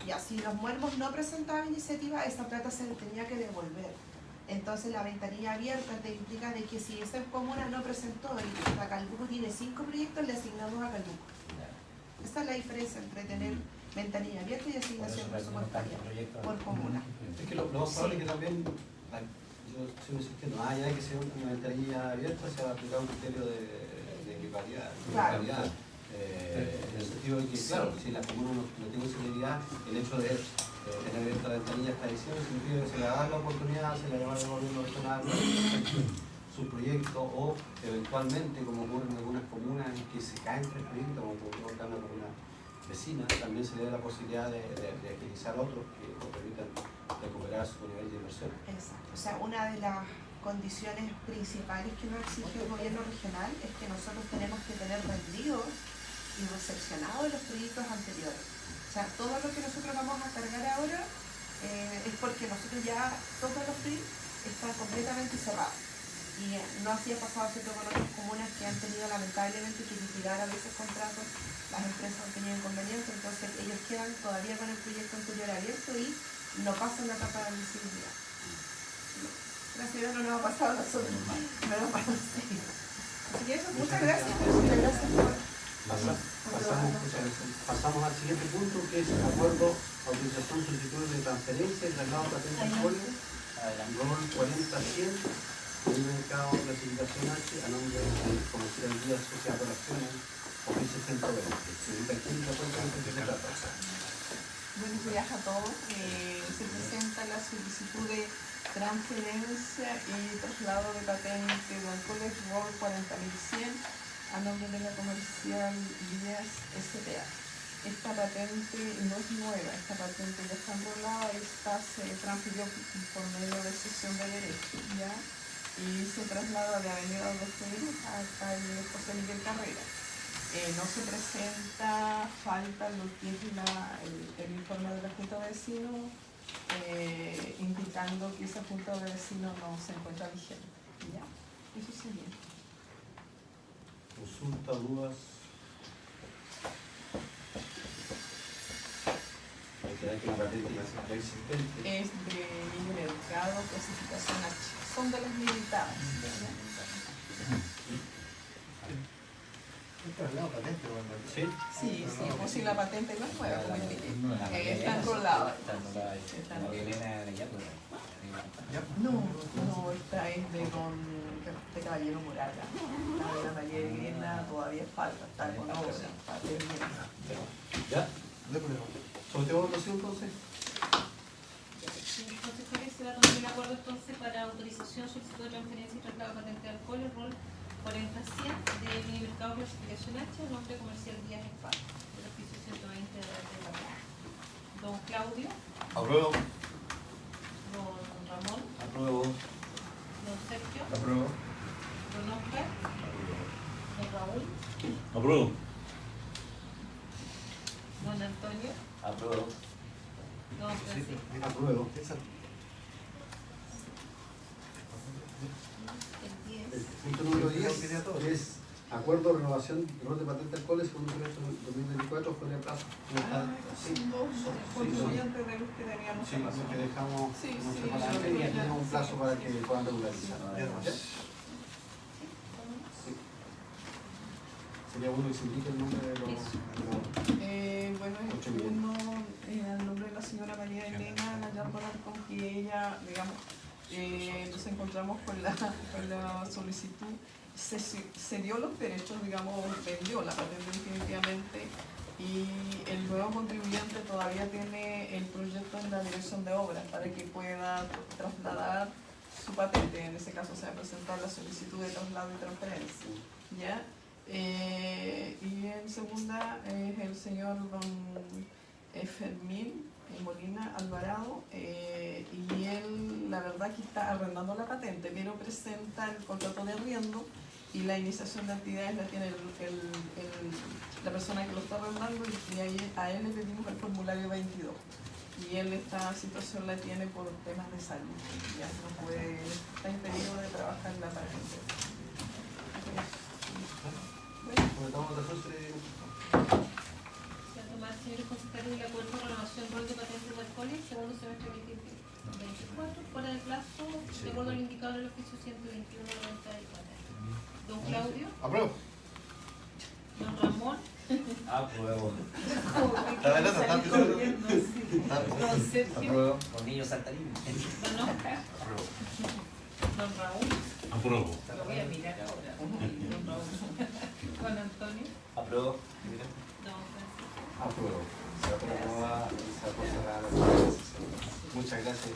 ya si Los Muermos no presentaban iniciativa, esa plata se le tenía que devolver. Entonces la ventanilla abierta te implica de que si esa comuna no presentó y la Calbuco tiene 5 proyectos, le asignamos a Calbuco. Esta es la diferencia entre tener ventanilla abierta y asignación presupuestaria por comuna. Es que lo más probable es que también, yo sigo insistiendo, más allá de que sea una ventanilla abierta, se va a aplicar un criterio de equiparidad. Claro. En el sentido de que, claro, si la comuna no tiene celeridad, el hecho de tener esta ventanilla está diciendo, significa que se le da la oportunidad, se le llama al gobierno regional su proyecto o eventualmente, como ocurre en algunas comunas en que se caen 3 proyectos, como ocurre en una comuna vecina, también se le da la posibilidad de agilizar otros que nos permitan recuperar su nivel de inversión. Exacto. O sea, una de las condiciones principales que nos exige el gobierno regional es que nosotros tenemos que tener rendidos y recepcionados los proyectos anteriores. O sea, todo lo que nosotros vamos a cargar ahora es porque nosotros ya todos los proyectos están completamente cerrados. Y no así ha pasado, ¿cierto?, con otras comunas que han tenido lamentablemente que liquidar a veces contratos, las empresas han tenido inconvenientes, entonces ellos quedan todavía con el proyecto anterior abierto y no pasan la etapa de admisibilidad. Gracias a Dios no nos ha pasado a nosotros, pero para ustedes. Así que eso, muchas gracias por... Pasamos al siguiente punto, que es acuerdo, autorización, solicitudes de transferencia y traslado patente al folio, rol 40-100. El mercado de clasificación H a nombre del comercial Díaz Social de Operaciones, oficio 120. Buenos días a todos. Se presenta la solicitud de transferencia y traslado de patente de alcoholes ROL 40100 a nombre de la comercial Díaz S.p.A. Esta patente no es nueva, esta patente ya está enrolada, esta se transfirió por medio de cesión de derechos, ¿ya? Y se traslada de Avenida de Perú a calle José Miguel Carrera. No se presenta falta lo que es el informe de la Junta de Vecinos, indicando que esa Junta de Vecinos no se encuentra vigente. ¿Ya? Eso sería. Consulta, dudas. Hay que ver que la patente ya existente. Es de nivel educado, clasificación H. Son de las limitadas. ¿Sí? Sí, pues si la patente no es nueva, como indiqué. Está enrolada. No, esta es de Caballero Muralla. La de la María Elena todavía falta, está con obra, está terminada. ¿Ya? ¿Sometemos votación entonces? Entonces, se va a tomar el acuerdo entonces para autorización, solicitud de transferencia y traslado de patente de alcohol, el rol 40-100 de Minimercado Clasificación H, nombre comercial Díaz Spa, del oficio 120 de la Don Claudio. Apruebo. Don Apruebo. Don Sergio. Apruebo. Don Oscar. Don Raúl. Apruebo. Don Antonio. Apruebo. Don Francisco. Apruebo. El 10. El punto número 10 es acuerdo de renovación de rol de patente de alcoholes segundo semestre 2024 fuera de plazo. Contribuyentes de los que teníamos. Sí, lo que dejamos Sí, no sí, sé, para antes y ya tenemos un plazo para que puedan regularizar. ¿Ya? Sí. Sería bueno que se indique el nombre de los... Bueno, es uno al nombre de la señora María Elena Nayar con que ella, digamos, nos encontramos con la solicitud, se dio los derechos, digamos, vendió la patente definitivamente y el nuevo contribuyente todavía tiene el proyecto en la dirección de obras para que pueda trasladar su patente, en ese caso se va a presentar la solicitud de traslado y transferencia, ¿ya? Y en segunda es el señor don Fermín Molina Alvarado, y él la verdad que está arrendando la patente, pero presenta el contrato de arriendo y la iniciación de actividades la tiene la persona que lo está arrendando y a él le pedimos el formulario 22 y él esta situación la tiene por temas de salud, ya no puede, está impedido de trabajar en la patente. Se tomar, señores consejeros, el acuerdo de renovación rol de patentes de alcoholes segundo semestre 2024 fuera de plazo de acuerdo al indicador del oficio 121/94. Don Claudio. Apruebo. Don Ramón. Apruebo. Don Sergio. Apruebo. Con niños saltarines. Don Oscar. Apruebo. Don Raúl. Apruebo. Lo voy a mirar ahora. Don Raúl. Don Antonio. Apruebo. Don Francisco. Apruebo. Se aprueba, se aprueba la... Muchas gracias.